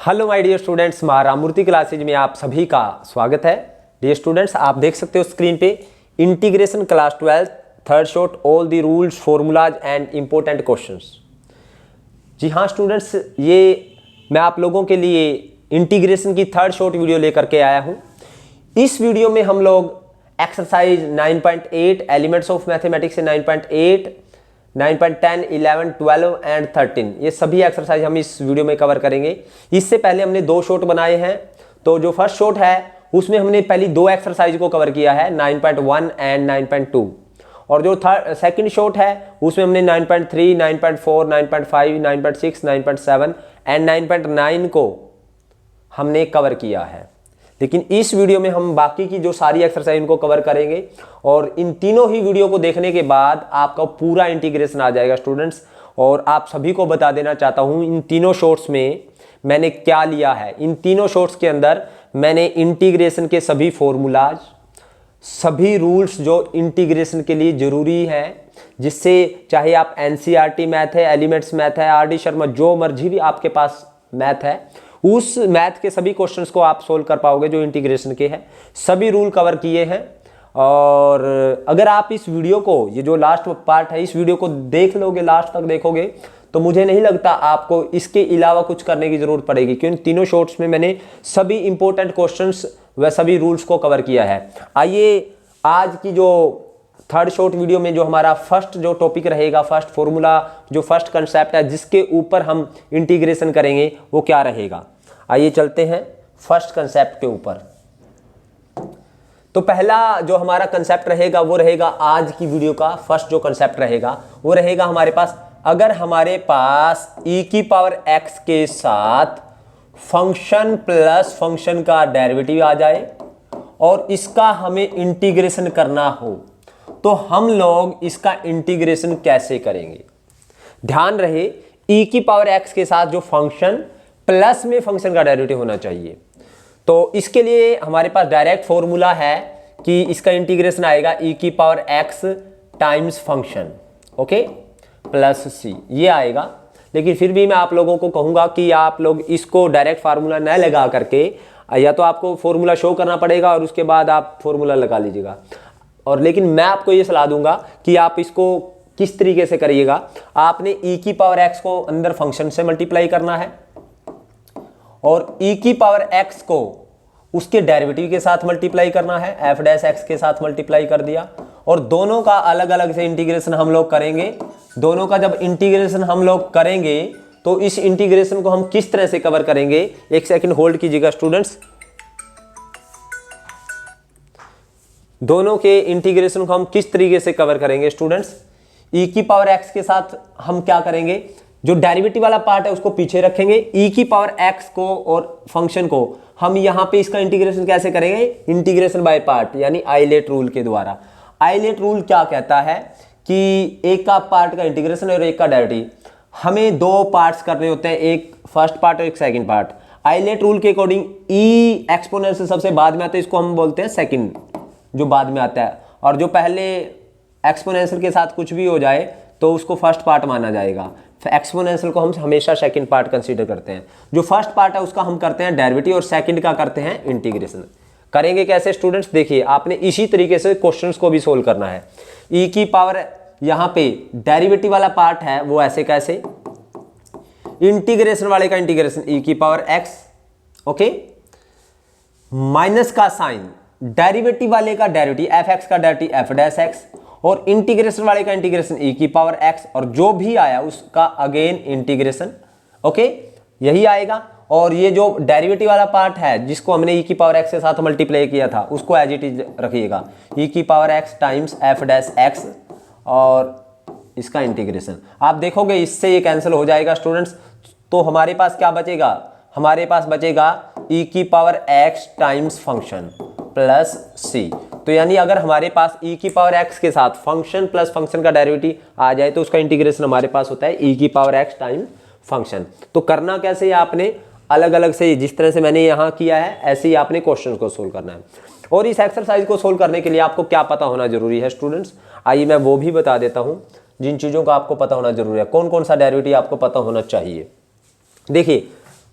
Hello my dear students, Maharamurti classes में आप सभी का स्वागत है। डियर स्टूडेंट्स, आप देख सकते हो स्क्रीन पे integration class 12 third short all the rules formulas and important questions. जी हाँ स्टूडेंट्स, ये मैं आप लोगों के लिए इंटीग्रेशन की थर्ड शॉर्ट वीडियो लेकर के आया हूँ। इस वीडियो में हम लोग एक्सरसाइज 9.8 एलिमेंट्स ऑफ मैथमेटिक्स से 9.8 9.10, 11, 12 एंड 13 ये सभी एक्सरसाइज हम इस वीडियो में कवर करेंगे। इससे पहले हमने दो शॉर्ट बनाए हैं। तो जो फर्स्ट शॉर्ट है उसमें हमने पहली दो एक्सरसाइज को कवर किया है 9.1 एंड 9.2, और जो सेकंड शॉर्ट है उसमें हमने 9.3, 9.4, 9.5, 9.6, 9.7 एंड 9.9 को हमने कवर किया है। लेकिन इस वीडियो में हम बाकी की जो सारी एक्सरसाइज उनको कवर करेंगे, और इन तीनों ही वीडियो को देखने के बाद आपका पूरा इंटीग्रेशन आ जाएगा स्टूडेंट्स। और आप सभी को बता देना चाहता हूं इन तीनों शॉर्ट्स में मैंने क्या लिया है। इन तीनों शॉर्ट्स के अंदर मैंने इंटीग्रेशन के सभी फॉर्मूलाज, सभी रूल्स जो इंटीग्रेशन के लिए जरूरी है, जिससे चाहे आप एनसीईआरटी मैथ है, एलिमेंट्स मैथ है, आर डी शर्मा, जो मर्जी भी आपके पास मैथ है, उस मैथ के सभी क्वेश्चंस को आप सोल्व कर पाओगे जो इंटीग्रेशन के हैं। सभी रूल कवर किए हैं। और अगर आप इस वीडियो को, ये जो लास्ट पार्ट है, इस वीडियो को देख लोगे, लास्ट तक देखोगे, तो मुझे नहीं लगता आपको इसके अलावा कुछ करने की जरूरत पड़ेगी, क्योंकि तीनों शॉर्ट्स में मैंने सभी इंपॉर्टेंट क्वेश्चंस व सभी रूल्स को कवर किया है। आइए आज की जो थर्ड शॉर्ट वीडियो में जो हमारा फर्स्ट जो टॉपिक रहेगा, फर्स्ट फॉर्मूला, जो फर्स्ट कंसेप्ट है जिसके ऊपर हम इंटीग्रेशन करेंगे, वो क्या रहेगा। आइए चलते हैं फर्स्ट कंसेप्ट के ऊपर। तो पहला जो हमारा कंसेप्ट रहेगा वो रहेगा आज की वीडियो का फर्स्ट जो कंसेप्ट रहेगा वो रहेगा हमारे पास, अगर हमारे पास e की पावर x के साथ फंक्शन प्लस फंक्शन का डेरिवेटिव आ जाए और इसका हमें इंटीग्रेशन करना हो, तो हम लोग इसका इंटीग्रेशन कैसे करेंगे। ध्यान रहे, e की पावर x के साथ जो फंक्शन प्लस में फंक्शन का डेरिवेटिव होना चाहिए। तो इसके लिए हमारे पास डायरेक्ट फॉर्मूला है कि इसका इंटीग्रेशन आएगा e की power x times function, okay, plus c, ये आएगा। लेकिन फिर भी मैं आप लोगों को कहूंगा कि आप लोग इसको डायरेक्ट फार्मूला न लगा करके, या तो आपको फॉर्मूला शो करना पड़ेगा और उसके बाद आप फॉर्मूला लगा लीजिएगा। और लेकिन मैं आपको ये सलाह दूंगा कि आप इसको किस तरीके से करिएगा। आपने e की पावर x को अंदर फंक्शन से मल्टीप्लाई करना है और e की पावर x को उसके डेरिवेटिव के साथ मल्टीप्लाई करना है, f डैश x के साथ मल्टीप्लाई कर दिया, और दोनों का अलग अलग से इंटीग्रेशन हम लोग करेंगे। दोनों का जब इंटीग्रेशन हम लोग करेंगे तो इस इंटीग्रेशन को हम किस तरह से कवर करेंगे, एक सेकंड होल्ड कीजिएगा स्टूडेंट्स। दोनों के इंटीग्रेशन को हम किस तरीके से कवर करेंगे स्टूडेंट्स। e की पावर x के साथ हम क्या करेंगे, जो डेरिवेटिव वाला पार्ट है उसको पीछे रखेंगे, e की पावर x को और फंक्शन को हम यहां पे इसका इंटीग्रेशन कैसे करेंगे, इंटीग्रेशन बाय पार्ट, यानी आइलेट रूल के द्वारा। आइलेट रूल क्या कहता है कि एक का पार्ट का इंटीग्रेशन और एक का डेरिवेटिव, हमें दो पार्ट्स करने होते हैं, एक फर्स्ट पार्ट और एक सेकंड पार्ट। आइलेट रूल के अकॉर्डिंग e एक्सपोनेंशियल सबसे बाद में आता है, इसको हम बोलते हैं सेकंड, जो बाद में आता है, और जो पहले एक्सपोनेंशियल के साथ कुछ भी हो जाए तो उसको फर्स्ट पार्ट माना जाएगा। एक्सपोनेंशियल को हम हमेशा सेकंड पार्ट कंसीडर करते हैं। जो फर्स्ट पार्ट है उसका हम करते हैं डेरिवेटिव और सेकंड का करते हैं इंटीग्रेशन। करेंगे कैसे स्टूडेंट्स, देखिए आपने इसी तरीके से क्वेश्चंस को भी सोल्व करना है। e की पावर यहाँ पे डेरिवेटिव वाला पार्ट है वो ऐसे कैसे, इंटीग्रेशन वाले का इंटीग्रेशन e की पावर x, ओके, माइनस का साइन, डेरिवेटिव वाले का डेरिवेटिव f(x) का डेरिवेटिव f डैश x, और इंटीग्रेशन वाले का इंटीग्रेशन e की पावर x, और जो भी आया उसका अगेन इंटीग्रेशन, ओके, यही आएगा। और ये जो डेरिवेटिव वाला पार्ट है जिसको हमने e की पावर x के साथ मल्टीप्लाई किया था उसको एज इट इज रखिएगा, e की power x times f dash x, और इसका इंटीग्रेशन। आप देखोगे इससे ये कैंसिल हो जाएगा स्टूडेंट्स। तो हमारे पास क्या बचेगा, हमारे पास बचेगा e की power x times function plus c। तो यानी अगर हमारे पास e की पावर x के साथ फंक्शन प्लस फंक्शन का डेरिवेटिव आ जाए तो उसका इंटीग्रेशन हमारे पास होता है e की पावर x टाइम फंक्शन। तो करना कैसे है, आपने अलग अलग से, जिस तरह से मैंने यहाँ किया है ऐसे ही आपने क्वेश्चन को सोल्व करना है। और इस एक्सरसाइज को सोल्व करने के लिए आपको क्या पता होना जरूरी है स्टूडेंट्स, आइए मैं वो भी बता देता हूँ जिन चीज़ों का आपको पता होना जरूरी है। कौन कौन सा डेरिवेटिव आपको पता होना चाहिए। देखिए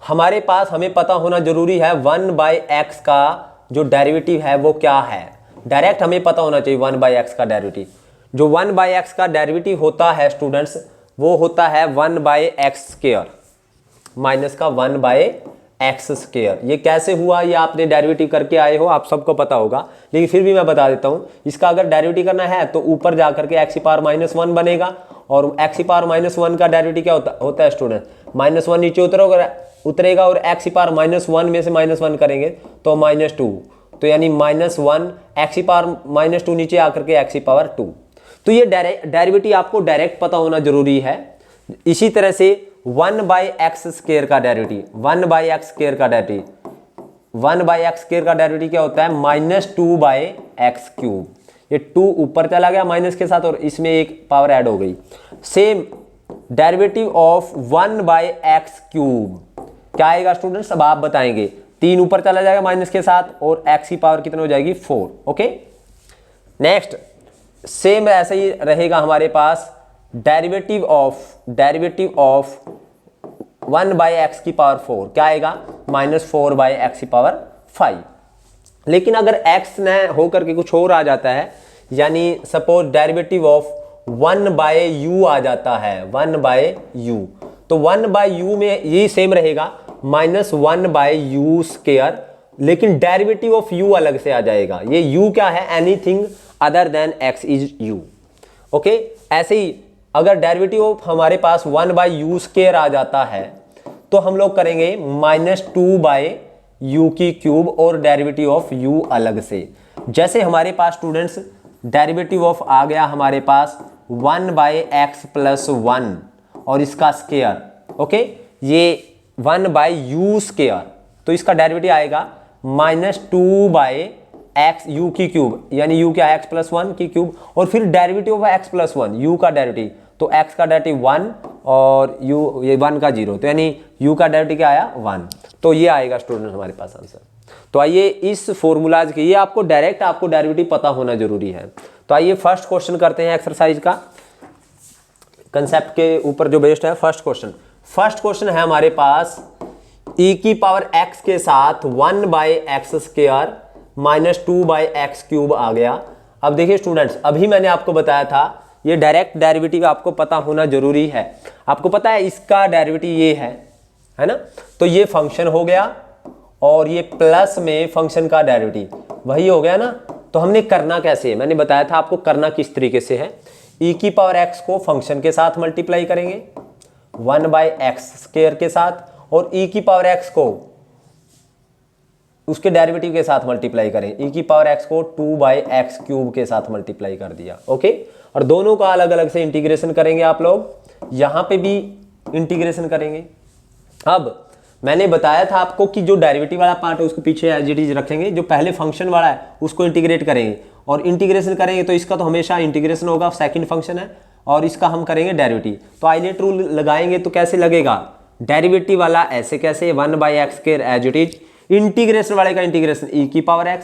हमारे पास हमें पता होना जरूरी है 1/x का जो डेरिवेटिव है वो क्या है। डायरेक्ट हमें पता होना चाहिए 1/x का डेरिवेटिव। जो 1/x का डेरिवेटिव होता है स्टूडेंट्स, वो होता है 1/x² माइनस का 1/x²। ये कैसे हुआ, ये आपने डेरिवेटिव करके आए हो, आप सबको पता होगा, लेकिन फिर भी मैं बता देता हूँ। इसका अगर डेरिवेटिव करना है तो ऊपर जा करके x⁻−1 बनेगा, और x⁻−1 का डेरिवेटिव क्या होता है स्टूडेंट, -1 नीचे उतरेगा और x⁻−1 में से -1 करेंगे तो -2, तो यानी -1 x⁻−2 नीचे आकर के x⁻2। तो ये डेरिवेटिव आपको डायरेक्ट पता होना जरूरी है। इसी तरह से 1/x² का डेरिवेटिव, 1/x² का डेरिवेटिव, 1/x² का डेरिवेटिव क्या होता है, -2/x³। ये 2 ऊपर चला गया माइनस के साथ और इसमें एक पावर ऐड हो गई। सेम डेरिवेटिव ऑफ 1/x³ क्या आएगा स्टूडेंट्स, अब आप बताएंगे। 3 ऊपर चला जाएगा माइनस के साथ और x की पावर कितनी हो जाएगी, 4। ओके, नेक्स्ट सेम ऐसे ही रहेगा हमारे पास डेरिवेटिव ऑफ 1/x⁴ क्या आएगा, -4/x⁵। लेकिन अगर x न होकर के कुछ और आ जाता है, यानी सपोज डेरिवेटिव ऑफ 1/u आ जाता है, 1/u, तो 1/u में ये सेम रहेगा -1/u², लेकिन डेरिवेटिव ऑफ u अलग से आ जाएगा। ये u क्या है, anything other than x is u। Okay, ऐसे ही अगर डेरिवेटिव ऑफ हमारे पास 1/u² आ जाता है तो हम लोग करेंगे -2/u³ और डेरिवेटिव ऑफ u अलग से। जैसे हमारे पास स्टूडेंट्स डेरिवेटिव ऑफ आ गया हमारे पास 1/x+1 और इसका स्क्वायर। ओके, ये 1/u², तो इसका डेरिवेटिव आएगा -2/u³ यानी u क्या है, x+1 की क्यूब, और फिर डेरिवेटिव ऑफ x+1 u का डेरिवेटिव, तो x का डेरिवेटिव 1 और u ये 1 का 0, तो यानी u का डेरिवेटिव क्या आया, 1। तो ये आएगा स्टूडेंट हमारे पास आंसर। तो आइए इस फॉर्मूलाज के, ये आपको डायरेक्ट आपको डेरिवेटिव पता होना जरूरी है। तो आइए फर्स्ट क्वेश्चन करते हैं एक्सरसाइज का, कंसेप्ट के ऊपर जो बेस्ड है। फर्स्ट क्वेश्चन है हमारे पास e⁻x के साथ 1/x² -2/x³ आ गया। अब देखिए स्टूडेंट्स, अभी मैंने आपको बताया था ये डायरेक्ट डेरिवेटिव आपको पता होना जरूरी है। आपको पता है इसका डेरिवेटिव ये है ना, तो ये फंक्शन हो गया और ये प्लस में फंक्शन का डेरिवेटिव वही हो गया ना। तो हमने करना कैसे है, मैंने बताया था आपको करना किस तरीके से है। e⁻x को फंक्शन के साथ मल्टीप्लाई करेंगे 1/x² के साथ, और e⁻x को उसके डेरिवेटिव के साथ मल्टीप्लाई करें, e⁻x को 2/x³ के साथ मल्टीप्लाई कर दिया। ओके, और दोनों का अलग अलग से इंटीग्रेशन करेंगे आप लोग, यहां पे भी इंटीग्रेशन करेंगे। अब मैंने बताया था आपको कि जो डेरिवेटिव वाला पार्ट है उसको पीछे एज इट इज रखेंगे, जो पहले फंक्शन वाला है उसको इंटीग्रेट करेंगे, और इंटीग्रेशन करेंगे तो इसका तो हमेशा इंटीग्रेशन होगा, सेकंड फंक्शन है, और इसका हम करेंगे डेरिवेटिव। तो आइलेट रूल लगाएंगे तो कैसे लगेगा, डेरिवेटिव वाला ऐसे कैसे 1/x² as it is, integration वाले का इंटीग्रेशन e⁻x,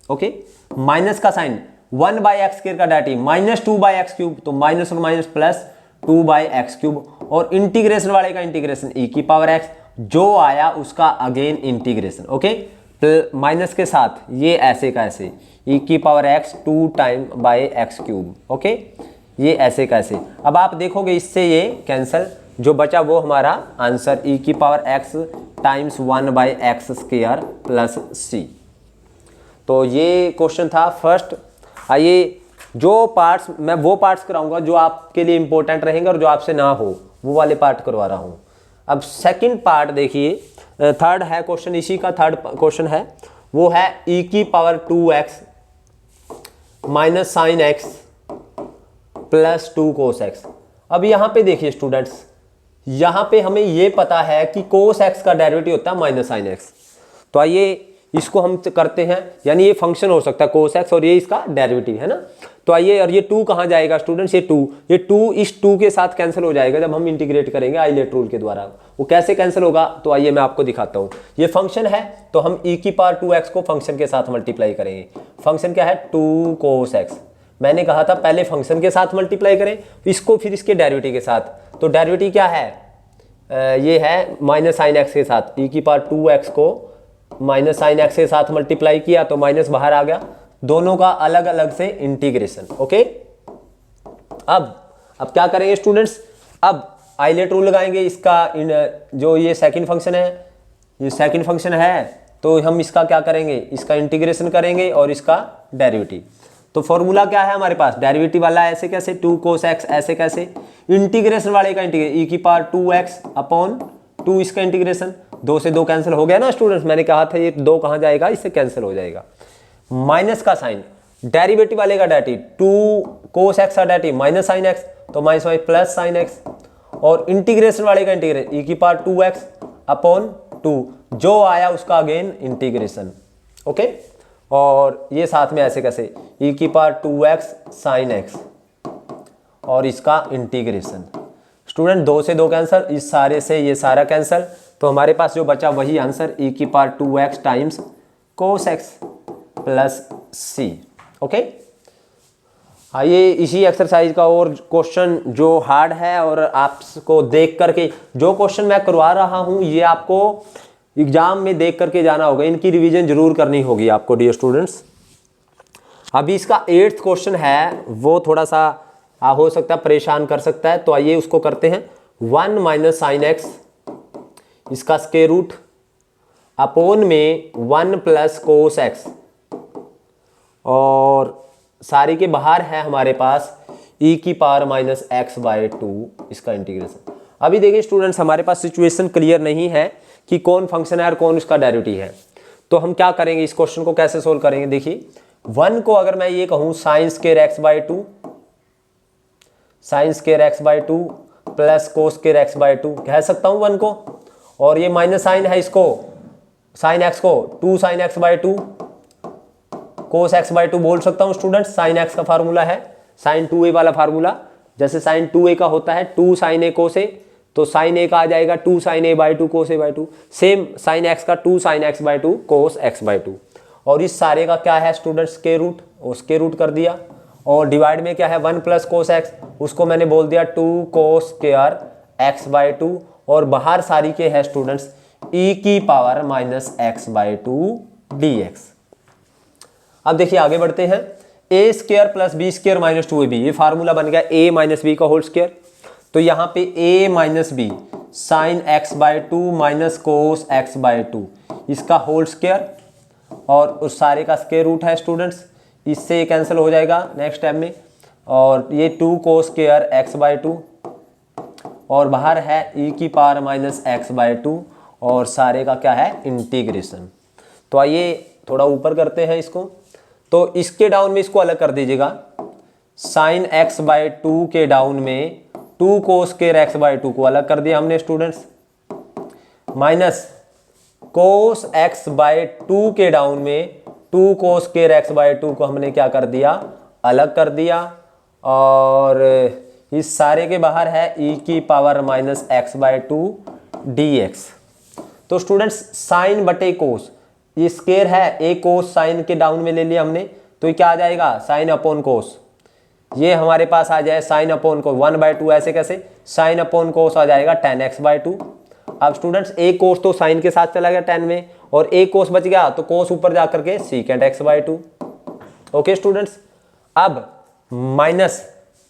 ओके, माइनस का साइन 1/x² का डेरिवेटिव -2/x³, तो माइनस और माइनस प्लस 2/x³, और इंटीग्रेशन वाले का इंटीग्रेशन e⁻x, जो आया उसका अगेन इंटीग्रेशन। ओके, माइनस के साथ ये ऐसे का ऐसे e⁻x 2/x³। ओके, ये ऐसे कैसे, अब आप देखोगे इससे ये कैंसल, जो बचा वो हमारा answer e⁻x times 1/x² plus c। तो ये क्वेश्चन था फर्स्ट। आइए जो पार्ट्स मैं वो पार्ट्स कराऊंगा जो आपके लिए इंपॉर्टेंट रहेंगे और जो आपसे ना हो वो वाले पार्ट करवा रहा हूं। अब सेकंड पार्ट देखिए, थर्ड है क्वेश्चन, इसी का थर्ड क्वेश्चन है, वो है e⁻2x minus sin x plus 2 cos x। अब यहां पे देखिए स्टूडेंट्स, यहां पे हमें ये पता है कि cos x का डेरिवेटिव होता है माइनस sin x। तो आइए इसको हम करते हैं, यानी ये फंक्शन हो सकता है cos x और ये इसका डेरिवेटिव है ना। तो आइए, और ये 2 कहाँ जाएगा स्टूडेंट्स, ये 2 इस 2 के साथ कैंसिल हो जाएगा जब हम इंटीग्रेट करेंगे आइलेट रूल के द्वारा। वो कैसे कैंसिल होगा, तो आइए मैं आपको दिखाता हूँ। ये फंक्शन है तो हम e⁻2x को फंक्शन के साथ मल्टीप्लाई करेंगे। फंक्शन क्या है, 2 cos x। मैंने कहा था पहले फंक्शन के साथ मल्टीप्लाई करें, इसको फिर इसके डेरिवेटिव के साथ। तो डेरिवेटिव क्या है, ये है माइनस साइन एक्स के साथ, ई की पावर 2x को माइनस साइन एक्स के साथ मल्टीप्लाई किया तो माइनस बाहर आ गया, दोनों का अलग अलग से इंटीग्रेशन। ओके, अब क्या करेंगे स्टूडेंट्स, अब आइलेट रूल लगाएंगे। इसका जो ये सेकंड फंक्शन है, ये सेकंड फंक्शन है, तो हम इसका क्या करेंगे, इसका इंटीग्रेशन करेंगे और इसका डेरिवेटिव। तो फॉर्मूला क्या है हमारे पास, डेरिवेटिव वाला ऐसे कैसे, 2 cos x, ऐसे कैसे, इंटीग्रेशन वाले का इंटीग्रेशन, ई की पावर 2x अपॉन 2, इसका इंटीग्रेशन, 2 से 2 कैंसिल हो गया ना स्टूडेंट्स, मैंने कहा था ये 2 कहाँ जाएगा, इससे कैंसिल हो जाएगा। माइनस का साइन, डेरिवेटिव वाले का डेरिवेटिव, 2 cos x का डेरिवेटिव माइनस साइन x, तो minus Y plus sine x, और इंटीग्रेशन वाले का इंटीग्रेशन, ई की पावर 2x अपॉन 2, जो आया उसका अगेन इंटीग्रेशन। ओके, और ये साथ में ऐसे कैसे, ई की पावर 2x साइन x और इसका इंटीग्रेशन। स्टूडेंट 2 से 2 कैंसिल, इस सारे से ये सारा कैंसिल, तो हमारे पास जो बचा वही आंसर, ई की power 2x times cos x plus c। Okay, आइए इसी एक्सरसाइज का और क्वेश्चन जो हार्ड है, और आपको देख करके जो क्वेश्चन मैं करवा रहा हूँ ये आपको एग्जाम में देख करके जाना होगा, इनकी रिवीजन जरूर करनी होगी आपको डियर स्टूडेंट्स। अभी इसका 8th क्वेश्चन है, वो थोड़ा सा हो सकता है परेशान कर सकता है, तो आइए उसको करते हैं। 1 माइनस साइन एक्स, इसका स्क्वायर रूट अपोन में 1 प्लस कोस एक्स, और सारी के बाहर है हमारे पास ई की पावर माइनस एक्स बाय 2, इसका इंटीग्रेशन। अभी देखिए स्टूडेंट्स, हमारे पास सिचुएशन क्लियर नहीं है कि कौन फंक्शन है और कौन उसका डेरिवेटिव है, तो हम क्या करेंगे, इस क्वेश्चन को कैसे सोल्व करेंगे। देखिए 1 को अगर मैं ये कहूँ sine square X by 2, sine square X by 2 plus cos square X by 2 कह सकता हूँ 1 को, और ये माइनस साइन है, इसको साइन एक्स को 2 sine x by 2 cos x by 2 बोल सकता हूँ स्टूडेंट्स। साइन एक्स का फार्मूला है साइन 2a वाला फार्मूला, जैसे साइन 2a का होता है 2 साइन ए कोस ए, तो साइन ए का आ जाएगा 2 sine A by 2 cos A by 2, same sine X का 2 sine x by 2 cos x by 2, और इस सारे का क्या है स्टूडेंट्स स्क्वायर रूट, और स्क्वायर रूट कर दिया, और डिवाइड में क्या है 1 प्लस कोस एक्स, उसको मैंने बोल दिया 2 कोस स्क्वायर एक्स बाय 2, और बाहर सारी के है स्टूडेंट्स ई की power minus x by 2 dx। अब देखिए आगे बढ़ते हैं, a square plus b square minus 2ab, ये फार्मूला बन गया a माइनस बी का होल स्क्वायर, तो यहाँ पे a minus b sine x by 2 minus cos x by 2, इसका होल स्क्वायर, और उस सारे का स्क्वायर रूट है स्टूडेंट्स, इससे कैंसिल हो जाएगा नेक्स्ट टाइम में, और ये 2 कोस स्क्वायर एक्स बाय 2, और बाहर है ई की पावर माइनस एक्स बाय 2, और सारे का क्या है इंटीग्रेशन। तो आइए थोड़ा ऊपर करते हैं इसको, तो इसके डाउन में इसको अलग कर दीजिएगा, साइन एक्स बाय 2 के डाउन में 2 कोस स्क्वायर एक्स बाय 2 को अलग कर दिया हमने students, minus cos x by 2 के डाउन में 2 कोस स्क्वायर एक्स बाय 2 को हमने क्या कर दिया, अलग कर दिया, और इस सारे के बाहर है ई की power minus x by 2 dx। तो स्टूडेंट्स साइन बटे कोस, ये स्क्वायर है, ए कोस साइन के डाउन में ले लिया हमने, तो ये क्या आ जाएगा साइन अपॉन कोस, ये हमारे पास आ जाए साइन अपॉन कोस 1 बाय 2, ऐसे कैसे साइन अपॉन कोस आ जाएगा tan x बाय 2। अब स्टूडेंट्स ए कोस तो साइन के साथ चला गया tan में, और ए कोस बच गया तो कोस ऊपर जा करके secant x by 2। Okay students, अब माइनस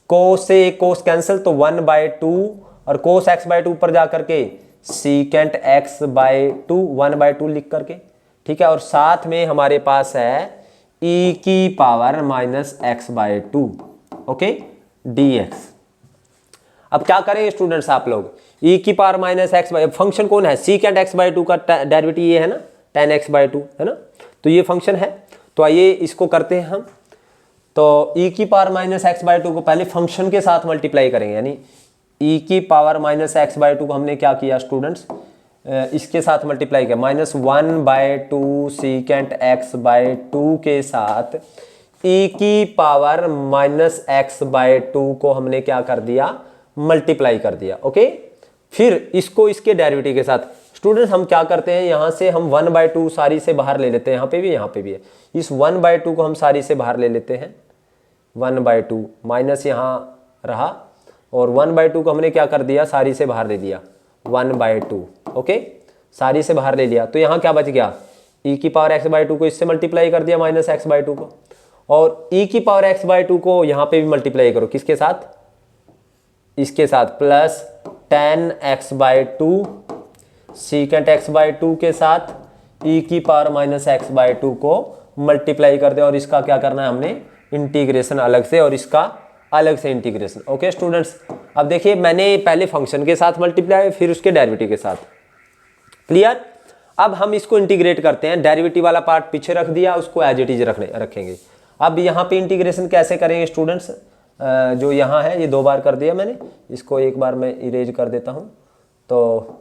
कोस से एक कोस कैंसिल, तो 1 बाय 2, और कोस x बाय 2 ऊपर जा करके सीकेंट x बाय 2 1 बाय 2 लिख करके, ठीक है, और साथ में हमारे पास है e की power minus x by 2, okay dx। अब क्या करें स्टूडेंट्स आप लोग, e की power minus x by, function कौन है सीकेंट x बाय 2 का डेरिवेटिव ये है ना tan x बाय 2 है ना, तो ये फंक्शन है। तो आइए इसको करते हैं हम, तो e की पावर माइनस एक्स बाय 2 को पहले फंक्शन के साथ मल्टीप्लाई करेंगे, यानी e की पावर माइनस एक्स बाय 2 को हमने क्या किया स्टूडेंट्स, इसके साथ मल्टीप्लाई किया, minus 1 by 2 secant X by 2 के साथ e की पावर माइनस एक्स बाय 2 को हमने क्या कर दिया, मल्टीप्लाई कर दिया। ओके, फिर इसको इसके डेरिवेटिव के साथ स्टूडेंट्स हम क्या करते हैं, यहाँ से हम 1 बाय 2 सारी से बाहर ले लेते हैं, यहाँ पे भी है, इस 1 बाय 2 को हम सारी से बाहर ले लेते हैं, 1 बाय 2 माइनस यहाँ रहा, और 1 बाय 2 को हमने क्या कर दिया सारी से बाहर दे दिया, 1/2। ओके, सारी से बाहर ले लिया तो यहाँ क्या बच गया, e की पावर x/2 को इससे मल्टीप्लाई कर दिया -x/2 को, और e की पावर x/2 को यहाँ पे भी मल्टीप्लाई करो, किसके साथ, इसके साथ, प्लस 10x/2 सीकेंट x/2 के साथ e की पावर -x/2 को मल्टीप्लाई कर दे, और इसका क्या करना है हमने, इंटीग्रेशन अलग से और इसका अलग से इंटीग्रेशन। ओके स्टूडेंट्स, अब देखिए मैंने पहले फंक्शन के साथ मल्टीप्लाई फिर उसके डेरिवेटिव के साथ, क्लियर। अब हम इसको इंटीग्रेट करते हैं, डेरिवेटिव वाला पार्ट पीछे रख दिया, उसको एज इट इज रखेंगे। अब यहाँ पे इंटीग्रेशन कैसे करेंगे स्टूडेंट्स, जो यहाँ है ये 2 बार कर दिया मैंने, इसको एक बार मैं इरेज कर देता हूँ, तो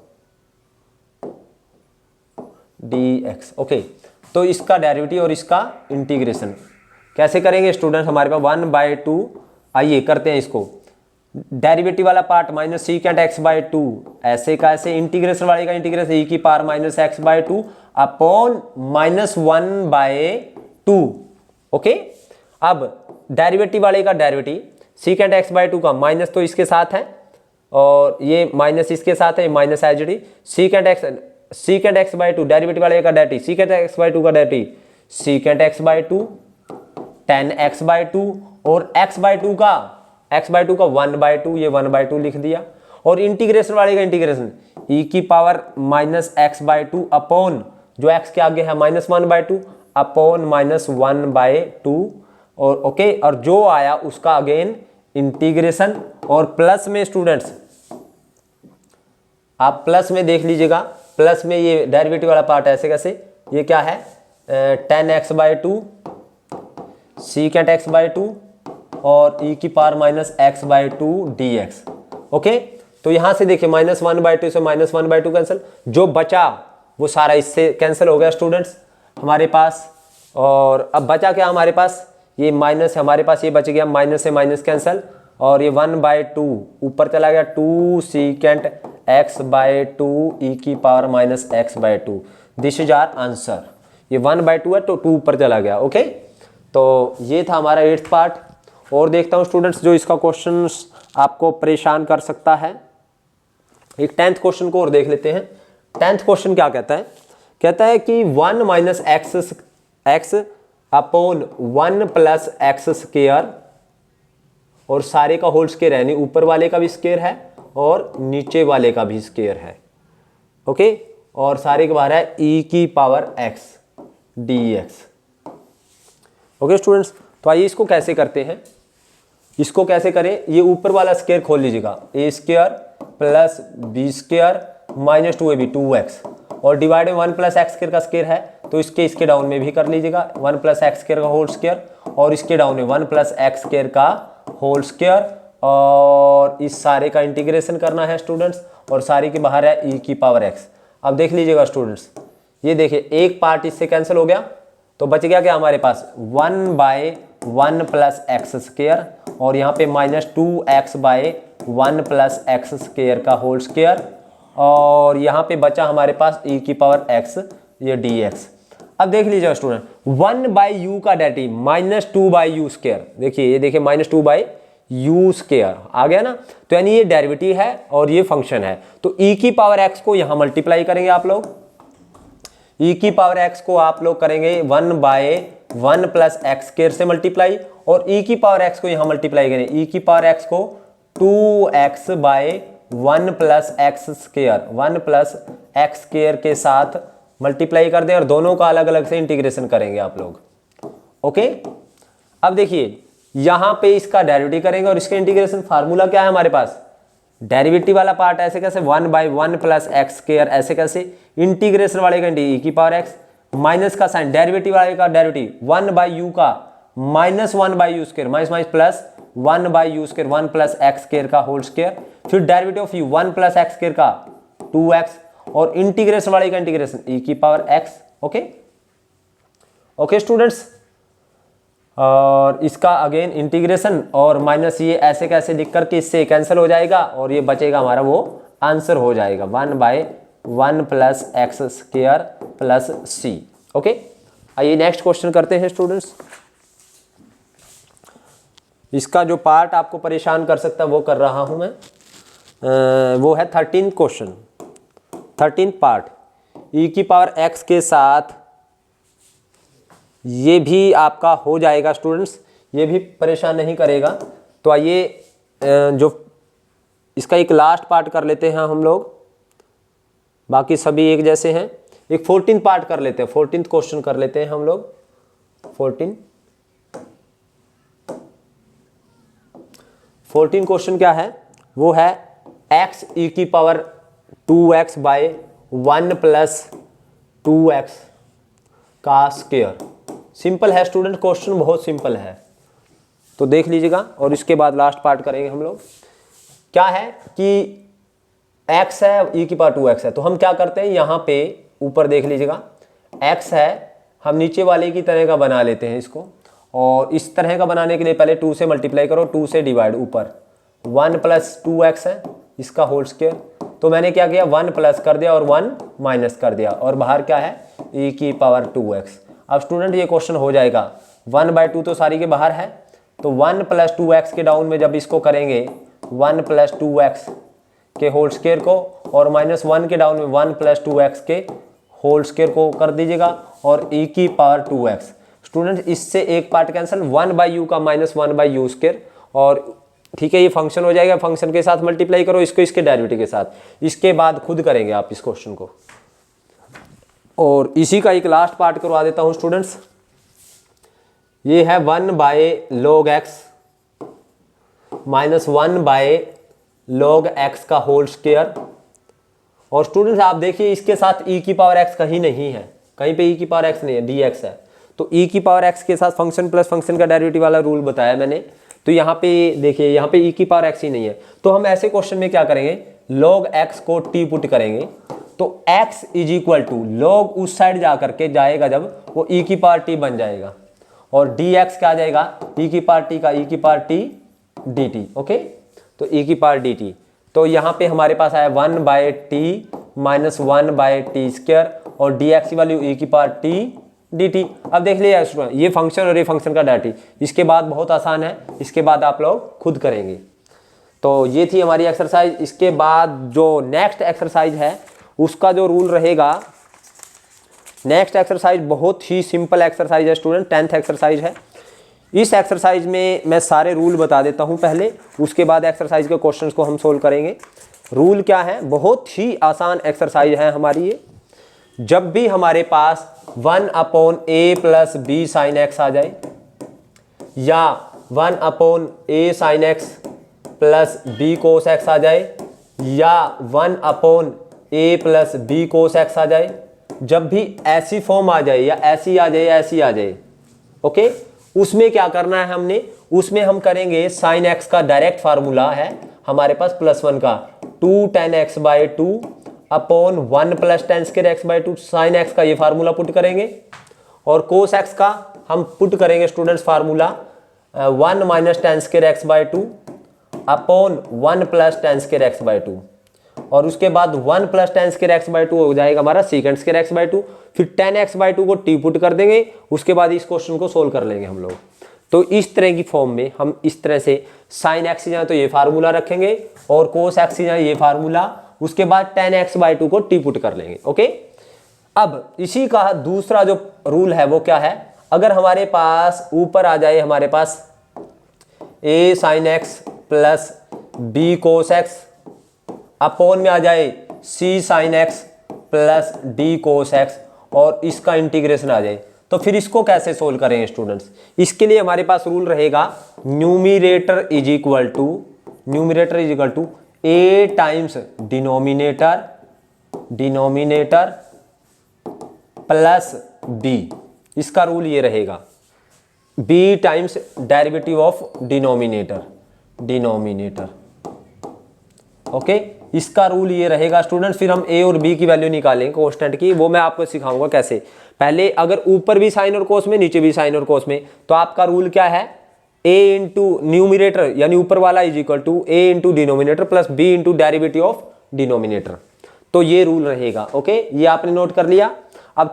dx। ओके, तो इसका डेरिवेटिव और इसका इंटीग्रेशन कैसे करेंगे स्टूडेंट, हमारे पास 1/2, आइए करते हैं इसको, डेरिवेटिव वाला पार्ट -सीकेंट x/2 ऐसे का ऐसे, इंटीग्रेशन वाले का इंटीग्रेशन e की पावर -x/2 अपॉन -1/2। ओके, अब डेरिवेटिव वाले का डेरिवेटिव सीकेंट x/2 का माइनस तो इसके साथ है और ये माइनस इसके साथ है, minus H secant x/2 derivative वाले का डेरिवेटिव सीकेंट x/2 का डेरिवेटिव सीकेंट x/2 10x/2 और x/2 का 1/2 ये 1/2 लिख दिया, और इंटीग्रेशन वाले का इंटीग्रेशन e की पावर -x/2 अपॉन जो x के आगे है -1/2 अपॉन -1/2, और ओके, और जो आया उसका अगेन इंटीग्रेशन, और प्लस में स्टूडेंट्स आप प्लस में देख लीजिएगा, प्लस में ये डेरिवेटिव वाला पार्ट ऐसे कैसे, ये क्या है 10x/2 सीकेंट x/2 और e की पावर -x/2 dx। ओके, तो यहां से देखिए -1/2 से -1/2 कैंसिल, जो बचा वो सारा इससे कैंसिल हो गया स्टूडेंट्स हमारे पास, और अब बचा क्या हमारे पास, ये माइनस हमारे पास ये बच गया, माइनस से माइनस कैंसिल, और ये 1/2 ऊपर चला गया, 2 सीकेंट x/2 e की power -x/2, this is our answer. ये 1/2 है तो 2 ऊपर चला गया। ओके, तो ये था हमारा 8th पार्ट, और देखता हूँ स्टूडेंट्स जो इसका क्वेश्चन आपको परेशान कर सकता है, एक 10th क्वेश्चन को और देख लेते हैं। 10th क्वेश्चन क्या कहता है, कहता है कि 1 - x अपॉन 1 + x स्क्वायर, और सारे का होल स्क्वायर है, यानी ऊपर वाले का भी स्क्वायर है और नीचे वाले का भी स्क्वायर है। ओके, और सारे के बाहर है e की power x dx। Okay students, तो आइए इसको कैसे करते हैं, इसको कैसे करें, ये ऊपर वाला स्क्वायर खोल लीजिएगा, a² + b² - 2ab 2x, और डिवाइड में 1 + x² का स्क्वायर है तो इसके डाउन में भी कर लीजिएगा, 1 + x² का होल स्क्वायर, और इसके डाउन में 1 + x² का होल स्क्वायर, और इस सारे का इंटीग्रेशन करना है स्टूडेंट्स, और सारे के बाहर है e की पावर x। अब देख लीजिएगा स्टूडेंट्स, ये देखिए एक पार्ट इससे कैंसिल हो गया, तो बच गया क्या हमारे पास 1/1 + x², और यहाँ पे -2x/1 + x² का होल स्क्वायर, और यहाँ पे बचा हमारे पास e की पावर x ये dx। अब देख लीजिएगा स्टूडेंट, 1/u का डेरिवेटिव -2/u², देखिए ये देखिए -2/u² आ गया ना, तो यानी ये डेरिवेटिव है और ये फंक्शन है, तो e की पावर x को यहाँ मल्टीप्लाई करेंगे आप लोग, e की पावर x को आप लोग करेंगे 1/1 + x² से मल्टीप्लाई, और e की पावर x को यहाँ मल्टीप्लाई करेंगे, e की पावर x को 2x/1 + x² 1 + x² के साथ मल्टीप्लाई कर दें, और दोनों का अलग अलग से इंटीग्रेशन करेंगे आप लोग। ओके, अब देखिए यहां पे इसका डेरिवेटिव करेंगे और इसका इंटीग्रेशन, फार्मूला क्या है हमारे पास, डेरिवेटिव वाला पार्ट ऐसे कैसे 1/1 + x² ऐसे कैसे, इंटीग्रेशन वाले का e की पावर x, माइनस का साइन, डेरिवेटिव वाले का डेरिवेटिव 1/u का -1/u² minus plus 1/u², 1 + x² का होल स्क्वायर, फिर डेरिवेटिव ऑफ u 1 + x² का 2x, और इंटीग्रेशन वाले का इंटीग्रेशन e की power x। Okay, okay students, और इसका अगेन इंटीग्रेशन, और माइनस ये ऐसे कैसे लिख करके इससे कैंसिल हो जाएगा, और ये बचेगा हमारा वो आंसर हो जाएगा 1/1 + x² + c। ओके, आइए नेक्स्ट क्वेश्चन करते हैं स्टूडेंट्स। इसका जो पार्ट आपको परेशान कर सकता है वो कर रहा हूं मैं, वो है 13th question. 13th part e की पावर x के साथ, ये भी आपका हो जाएगा स्टूडेंट्स, ये भी परेशान नहीं करेगा। तो आइए जो इसका एक लास्ट पार्ट कर लेते हैं हम लोग, बाकी सभी एक जैसे हैं। एक 14th पार्ट कर लेते हैं, 14th क्वेश्चन कर लेते हैं हम लोग। 14 क्वेश्चन क्या है, वो है x e की power 2x by 1 plus 2x का स्क्वायर। सिंपल है स्टूडेंट, क्वेश्चन बहुत सिंपल है, तो देख लीजिएगा और इसके बाद लास्ट पार्ट करेंगे हम लोग। क्या है कि x है, e की पावर 2x है, तो हम क्या करते हैं, यहाँ पे ऊपर देख लीजिएगा x है, हम नीचे वाले की तरह का बना लेते हैं इसको। और इस तरह का बनाने के लिए पहले 2 से मल्टीप्लाई करो, 2 से डिवाइड, ऊपर 1 प्लस 2x है इसका होल स्क्वायर। तो मैंने क्या किया, 1 प्लस कर दिया और 1 माइनस कर दिया, और बाहर क्या है, e की पावर 2x। अब स्टूडेंट ये क्वेश्चन हो जाएगा, 1/2 तो सारी के बाहर है, तो 1 प्लस 2x के डाउन में जब इसको करेंगे 1 प्लस 2x के होल स्क्वायर को, और -1 के डाउन में 1 प्लस 2x के होल स्क्वायर को कर दीजिएगा, और e की पावर 2x। स्टूडेंट इससे एक पार्ट कैंसिल, 1/u का -1/u स्क्वायर, और ठीक है ये फंक्शन हो जाएगा, फंक्शन के साथ मल्टीप्लाई करो इसको इसके डेरिवेटिव के साथ। इसके बाद खुद करेंगे आप इस क्वेश्चन को, और इसी का एक लास्ट पार्ट करवा देता हूं स्टूडेंट्स। ये है 1/log x -1/log x का होल स्क्वायर। और स्टूडेंट्स आप देखिए इसके साथ e की पावर x कहीं नहीं है, कहीं पे e की पावर x नहीं है, dx है। तो e की पावर x के साथ फंक्शन प्लस फंक्शन का डेरिवेटिव वाला रूल बताया मैंने। तो यहाँ पे देखिए, यहाँ पे e की पावर x ही नहीं है, तो हम ऐसे क्वेश्चन में क्या करेंगे, log x को t पुट करेंगे। तो x is equal to log उस साइड जा करके जाएगा जब, वो e की पावर t बन जाएगा, और dx क्या आ जाएगा, e की पावर t का e की पावर t dt। ओके, तो e की पावर dt। तो यहाँ पे हमारे पास आया 1/t माइनस 1/t स्क्वायर, और dx की वैल्यू e की पावर t dt। अब देख लिया स्टूडेंट, ये फंक्शन और ये फंक्शन का डेरिवेटिव। इसके बाद बहुत आसान है, इसके बाद आप लोग खुद करेंगे। तो ये थी हमारी एक्सरसाइज। इसके बाद जो नेक्स्ट एक्सरसाइज है उसका जो रूल रहेगा, नेक्स्ट एक्सरसाइज बहुत ही सिंपल एक्सरसाइज है स्टूडेंट, 10th एक्सरसाइज है। इस एक्सरसाइज में मैं सारे रूल बता देता हूं पहले, उसके बाद एक्सरसाइज के क्वेश्चंस को हम सोल्व करेंगे। रूल क्या है, बहुत ही आसान एक्सरसाइज है हमारी ये। जब भी हमारे पास 1/a plus b sine x आ जाए, या 1/a sine x plus b cos x आ जाए, या 1/a plus b cos x आ जाए, जब भी ऐसी फॉर्म आ जाए, या ऐसी आ जाए, या ऐसी आ जाए, ओके, उसमें क्या करना है हमने, उसमें हम करेंगे साइन x का डायरेक्ट फार्मूला है हमारे पास +1 का, 2 tan x/2 upon 1 plus tan square x/2 sine x का ये फार्मूला पुट करेंगे, और कोस x का हम पुट करेंगे students formula 1 minus tan square x/2 upon 1 plus tan square x/2, और उसके बाद 1 प्लस tan स्क्वायर x/2 हो जाएगा हमारा सेकंड स्क्वायर x/2, फिर tan x/2 को t पुट कर देंगे। उसके बाद इस क्वेश्चन को सोल्व कर लेंगे हम लोग। तो इस तरह की फॉर्म में हम इस तरह से साइन x जाए तो ये फार्मूला रखेंगे, और कोस x जाए ये फार्मूला, उसके बाद tan x/2 को t पुट कर लेंगे। ओके, अब इसी का दूसरा जो रूल है वो क्या है, अगर हमारे पास ऊपर आ जाए हमारे पास a sine x plus b cos x upon में आ जाए c sine x plus d cos x, और इसका इंटीग्रेशन आ जाए, तो फिर इसको कैसे सोल्व करेंगे स्टूडेंट्स। इसके लिए हमारे पास रूल रहेगा numerator is equal to a times denominator plus b। इसका रूल ये रहेगा b times derivative of denominator. Okay, इसका रूल ये रहेगा स्टूडेंट। फिर हम a और b की वैल्यू निकालेंगे कांस्टेंट की, वो मैं आपको सिखाऊंगा कैसे। पहले अगर ऊपर भी साइन और कोस में, नीचे भी साइन और कोस में, तो आपका रूल क्या है, a इंटू न्यूमिनेटर यानी ऊपर वाला is equal to a into denominator plus b into derivative of denominator. तो ये रूल रहेगा। ओके, ये आपने नोट कर लिया। अब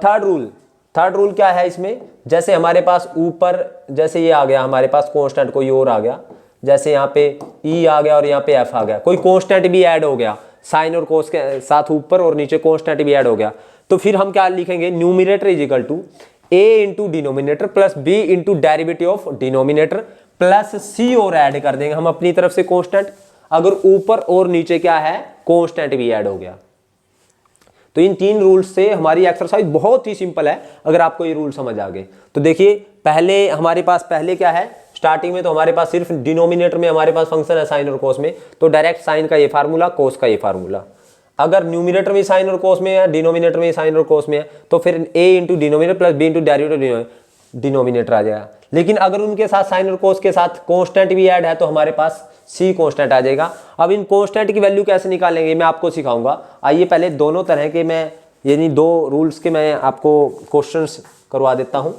थर्ड रूल क्या है इसमें, जैसे हमारे पास ऊपर जैसे ये आ गया हमारे पास कांस्टेंट कोई और आ गया, जैसे यहाँ पे e आ गया और यहाँ पे f आ गया, कोई कांस्टेंट भी ऐड हो गया, साइन और कोस के साथ ऊपर और नीचे कॉन्स्टेंट भी ऐड हो गया, तो फिर हम क्या लिखेंगे, numerator is equal to a into denominator plus b into derivative of denominator plus c और ऐड कर देंगे हम अपनी तरफ से कॉन्स्टेंट, अगर ऊपर और नीचे क्या है कॉन्स्टेंट भी ऐड हो गया। तो इन तीन रूल्स से हमारी एक्सरसाइज बहुत ही सिंपल है, अगर आपको ये रूल समझ आ गए तो। देखिए पहले हमारे पास पहले क्या है, स्टार्टिंग में तो हमारे पास सिर्फ डिनोमिनेटर में हमारे पास फंक्शन है साइन और कोस में, तो डायरेक्ट साइन का ये फार्मूला, कोस का ये फार्मूला। अगर न्यूमिनेटर में साइन और कोस में है, डिनोमिनेटर में साइन और कोस में है, तो फिर a into denominator plus b into derivative denominator आ जाएगा। लेकिन अगर उनके साथ साइन और कोस के साथ कांस्टेंट भी ऐड है तो हमारे पास c कांस्टेंट आ जाएगा। अब इन कांस्टेंट की वैल्यू कैसे निकालेंगे मैं आपको सिखाऊंगा। आइए पहले दोनों तरह के मैं यानी दो रूल्स के मैं आपको क्वेश्चंस करवा देता हूं।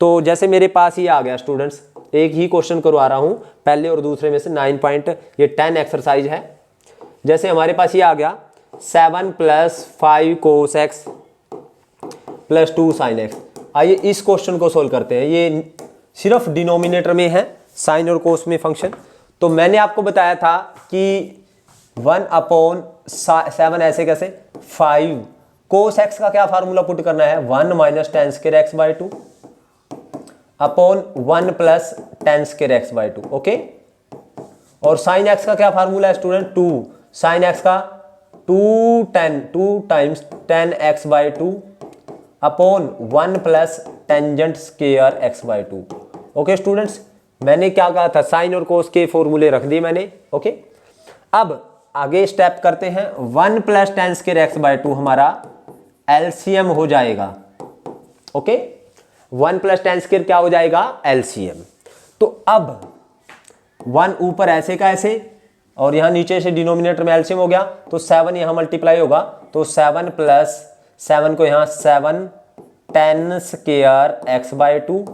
तो जैसे मेरे पास ये आ गया स्टूडेंट्स, एक ही क्वेश्चन करवा रहा हूं पहले और दूसरे में से 9 पॉइंट, ये 10 एक्सरसाइज है। जैसे हमारे पास ये आ गया 7 plus 5 cos x plus 2 sine x. आइए इस क्वेश्चन को सोल्व करते हैं। ये सिर्फ डिनोमिनेटर में है साइन और कोस में फंक्शन। तो मैंने आपको बताया था कि 1/7 ऐसे कैसे 5 कोस एक्स का क्या फार्मूला पुट करना है, 1 minus ten square x by 2 upon 1 plus ten square x by 2। Okay, और साइन एक्स का क्या फार्मूला है स्टूडेंट, 2 साइन एक्स का 2 times ten x by 2 upon 1 plus tangent square x by 2। Okay students, मैंने क्या कहा था, साइन और कोस के फॉर्मूले रख दिए मैंने। ओके, अब आगे स्टेप करते हैं। 1 plus ten square x by 2 हमारा एलसीएम हो जाएगा। ओके, 1 प्लस टेन स्क्वायर क्या हो जाएगा, एलसीएम। तो अब 1 ऊपर ऐसे का ऐसे और यहां नीचे से डिनोमिनेटर में एलसीएम हो गया, तो 7 यहां मल्टीप्लाई होगा, तो 7 प्लस 7 को यहां 7 टेन स्क्वायर एक्स बाई 2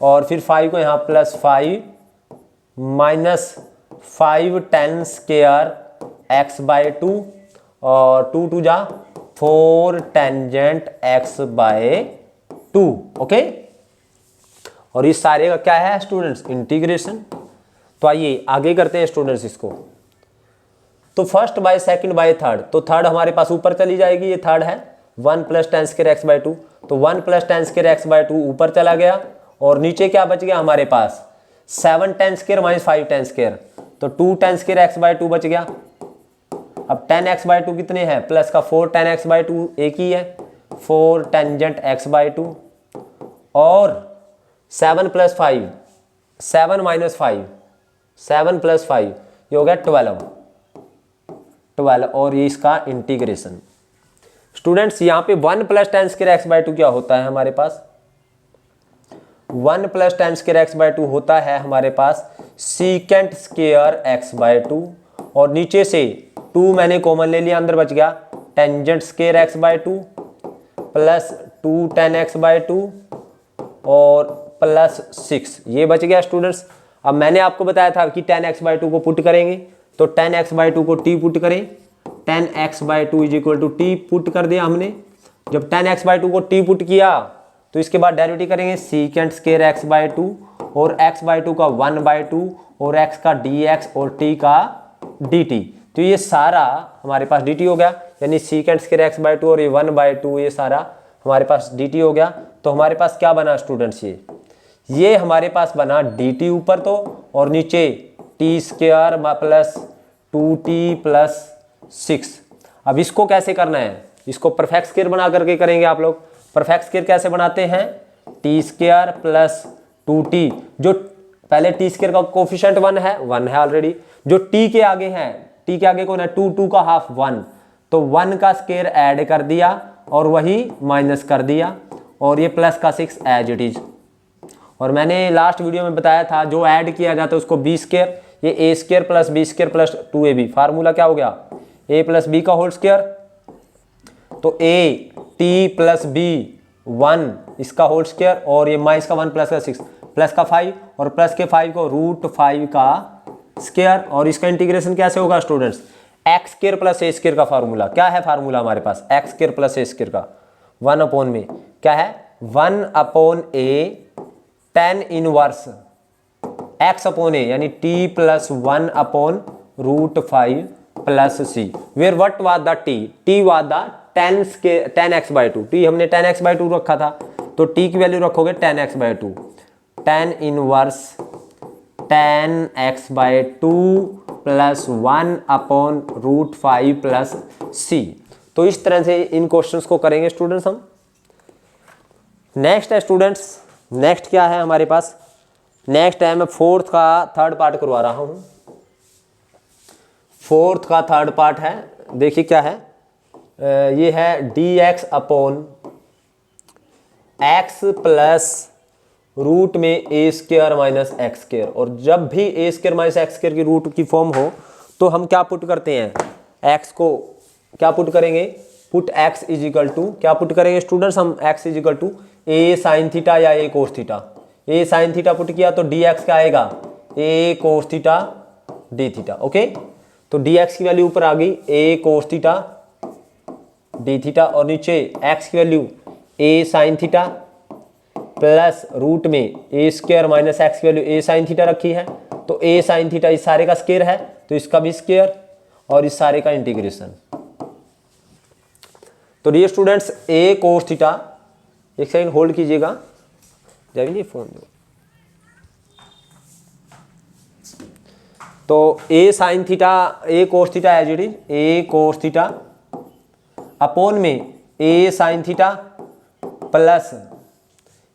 और फिर 5 को यहां plus 5 minus 5 ten square x by 2 और 2 2 जा 4 टेंजेंट एक्स बाय 2। ओके, और इस सारे का क्या है स्टूडेंट्स, इंटीग्रेशन। तो आइए आगे करते हैं स्टूडेंट्स इसको। तो first by second by third, तो थर्ड हमारे पास ऊपर चली जाएगी, ये थर्ड है 1 plus ten square x by 2, तो 1 plus ten square x by 2 ऊपर चला गया और नीचे क्या बच गया हमारे पास 7 ten square minus 5 ten square, तो 2 टेन स्क्वायर एक्स बाई 2 बच गया। अब 10 एक्स बाई 2 कितने हैं, प्लस का 4 10 एक्स बाई 2 एक ही है, 4 टेंजेंट एक्स बाई 2 और 7 प्लस 5 7 माइनस 5 7 प्लस 5 ये हो गया 12 और ये इसका इंटीग्रेशन। स्टूडेंट्स यहाँ पे 1 plus ten square x by 2 क्या होता है हमारे पास, 1 plus ten square x by 2 होता है हमारे पास सीकेंट स्क्वायर एक्स बाई 2 और नीचे से 2 मैंने कॉमन ले लिया, अंदर बच गया tangent square x by 2 plus 2 ten x by 2 और प्लस 6 ये बच गया स्टूडेंट्स। अब मैंने आपको बताया था कि 10 एक्स बाई 2 को पुट करेंगे, तो 10 एक्स बाई 2 को टी पुट करें, 10 x by 2 is equal to t put कर दिया हमने। जब 10 एक्स बाई 2 को टी पुट किया तो इसके बाद डेरिवेटिव करेंगे सीकेंट स्क्वायर एक्स बाई 2 और एक्स बाई 2 का 1 बाई 2 और एक्स का डी एक्स और टी का डी टी, तो ये सारा हमारे पास डी टी हो गया, यानी सीकेंट स्क्वायर एक्स बाई 2 और ये 1 बाई 2 ये सारा हमारे पास डी टी हो गया। तो हमारे पास क्या बना स्टूडेंट्स, ये हमारे पास बना डी टी ऊपर तो और नीचे T square plus 2t plus 6। अब इसको कैसे करना है, इसको परफेक्ट स्क्वायर बना करके करेंगे आप लोग। परफेक्ट स्क्वायर कैसे बनाते हैं, टी स्क्वायर प्लस 2t, जो पहले टी स्क्वायर का कोफिशिएंट 1 है ऑलरेडी, जो टी के आगे है, टी के आगे कौन है 2 2 का हाफ 1, तो 1 का स्क्वायर ऐड कर दिया और वही माइनस कर दिया और ये प्लस का 6 एज इट इज। और मैंने लास्ट वीडियो में बताया था जो ऐड किया जाता है उसको बी स्क्वायर, ये a square plus b square plus 2ab, formula क्या हो गया a प्लस बी का होल स्क्वायर, तो a t प्लस बी 1 इसका होल स्क्वायर और ये माइनस का 1 प्लस का 6 प्लस का 5 और प्लस के 5 को √5 का स्क्वायर। और इसका इंटीग्रेशन कैसे होगा students, x square plus a square का फार्मूला क्या है, फार्मूला हमारे पास x square plus a square का 1 अपॉन में क्या है 1 upon a tan inverse x upon a यानी t प्लस 1 अपॉन √5 plus c, where what was the t was the 10x/2, t हमने 10x/2 रखा था, तो टी की वैल्यू रखोगे 10x/2, tan inverse 10x/2 plus 1/√5 plus c. तो इस तरह से इन क्वेश्चंस को करेंगे स्टूडेंट्स हम। नेक्स्ट है स्टूडेंट्स, नेक्स्ट क्या है हमारे पास, नेक्स्ट है, मैं फोर्थ का थर्ड पार्ट करवा रहा हूं। फोर्थ का थर्ड पार्ट है, देखिए क्या है, ये है dx upon x plus root में a square minus x square. और जब भी a square minus x square की रूट की फॉर्म हो तो हम क्या पुट करते हैं, x को क्या पुट करेंगे, put x is equal to, क्या पुट करेंगे स्टूडेंट्स हम, x is equal to a sine theta या a cos theta. a sine theta put किया तो dx क्या आएगा, a cos theta d theta. Okay, तो dx की वैल्यू ऊपर आ गई a cos theta d theta, और नीचे x की value a sine theta plus root में a स्क्वायर माइनस एक्स की वैल्यू a साइन थीटा रखी है, तो a साइन थीटा इस सारे का स्क्वायर है तो इसका भी स्क्वायर और इस सारे का इंटीग्रेशन। तो dear students a cos theta, एक सेकंड होल्ड कीजिएगा, जब नहीं फोन दो, तो a sine theta a cos theta as it is a cos theta upon में a साइन थीटा प्लस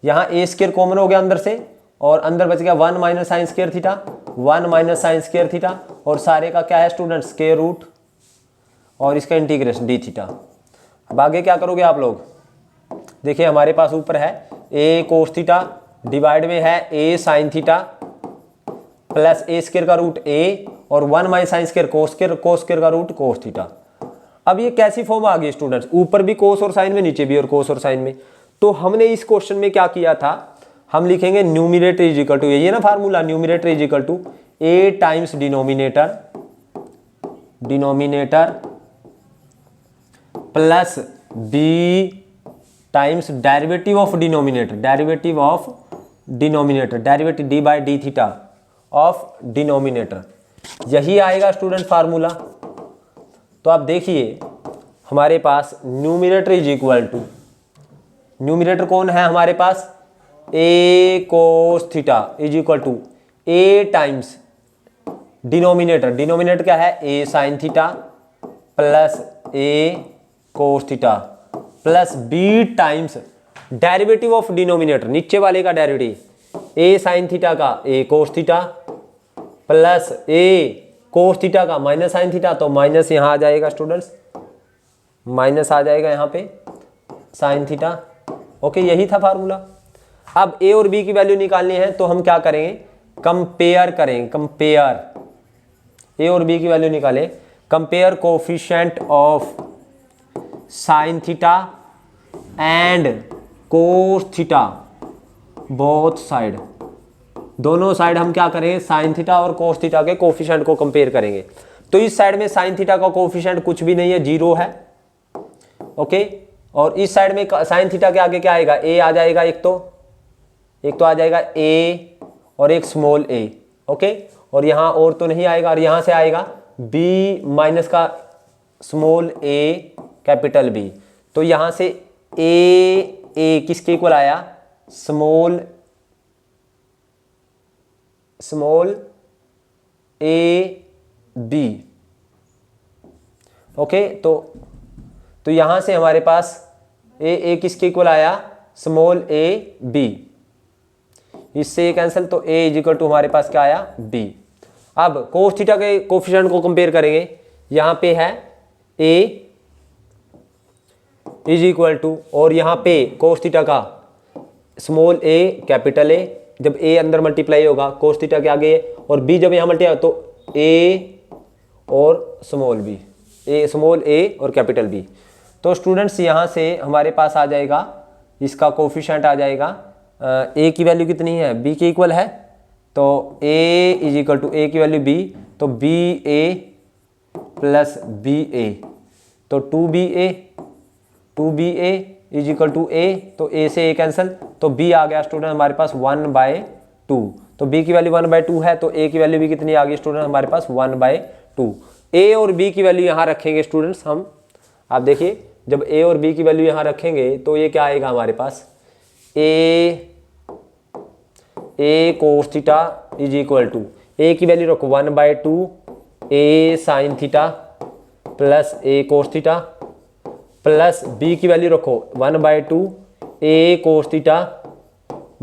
यहाँ a स्क्वायर कॉमन हो गया अंदर से और अंदर बच गया 1 minus sine square theta, 1 minus sine square theta, और सारे का क्या है स्टूडेंट, स्क्वायर रूट और इसका इंटीग्रेशन d थीटा। अब आगे क्या करोगे आप लोग, देखिए हमारे पास ऊपर है a कोस थीटा डिवाइड में है a sine theta plus a square का रूट a और 1 minus sine square cos square का रूट कोस थीटा। अब ये कैसी फॉर्म आ गई स्टूडेंट्स, ऊपर भी कोस और साइन में, नीचे भी और कोस और साइन में। तो हमने इस क्वेश्चन में क्या किया था, हम लिखेंगे न्यूमिनेटर इज इक्वल टू, यही है ना formula, numerator is equal to a times denominator plus b times derivative of denominator, derivative d by d theta of denominator, यही आएगा स्टूडेंट फार्मूला। तो आप देखिए हमारे पास numerator is equal to, numerator कौन है हमारे पास, a cos theta is equal to a times denominator क्या है a sine theta plus a cos theta plus b times derivative of denominator, नीचे वाले का डेरिवेटिव a साइन थीटा का a cos theta plus a cos theta का minus sign theta, तो minus यहाँ आ जाएगा स्टूडेंट्स, माइनस आ जाएगा यहाँ पे साइन थीटा। ओके, यही था फार्मूला। अब a और b की वैल्यू निकालनी है तो हम क्या करेंगे, कंपेयर करेंगे, a और b की वैल्यू निकालें, compare coefficient of sine theta and cos theta both side, दोनों साइड हम क्या करेंगे, साइन थीटा और कोस थीटा के कोफिशिएंट को कंपेयर करेंगे। तो इस साइड में साइन थीटा का कोफिशिएंट कुछ भी नहीं है, 0 है। ओके, और इस साइड में साइन थीटा के आगे क्या आएगा, a आ जाएगा, एक तो आ जाएगा a और एक स्मॉल a। ओके, और यहाँ और तो नहीं आएगा, और यहाँ से आएगा b माइनस का स्मॉल a कैपिटल B। तो यहाँ से a किसके इक्वल आया, स्मॉल a b। ओके, तो यहां से हमारे पास a किसके इक्वल आया, स्मॉल a b, इससे कैंसिल, तो a इज इक्वल टू हमारे पास क्या आया, b। अब कोस थीटा के कोफिशिएंट को कंपेयर करेंगे, यहां पे है a इज इक्वल टू, और यहां पे कोस थीटा का स्मॉल a कैपिटल A, जब a अंदर मल्टीप्लाई होगा कोस थीटा के आगे, और b जब यहां मल्टीप्लाई तो a और स्मॉल b, स्मॉल a और कैपिटल B। तो स्टूडेंट्स यहाँ से हमारे पास आ जाएगा, इसका कोफिशिएंट आ जाएगा, a की वैल्यू कितनी है, b के इक्वल है, तो a is equal to a की वैल्यू b, तो ba प्लस ba, तो 2ba is equal to a, तो a से a कैंसिल, तो b आ गया स्टूडेंट हमारे पास 1/2। तो b की वैल्यू 1/2 है, तो a की वैल्यू भी कितनी आ गई स्टूडेंट हमारे पास 1/2। ए और बी की वैल्यू यहाँ रखेंगे स्टूडेंट्स हम। आप देखिए जब ए और बी की वैल्यू यहाँ रखेंगे तो ये क्या आएगा हमारे पास, a cos theta is equal to, a की वैल्यू रखो 1/2 a sine theta plus a cos theta, plus b की वैल्यू रखो 1/2 a cos theta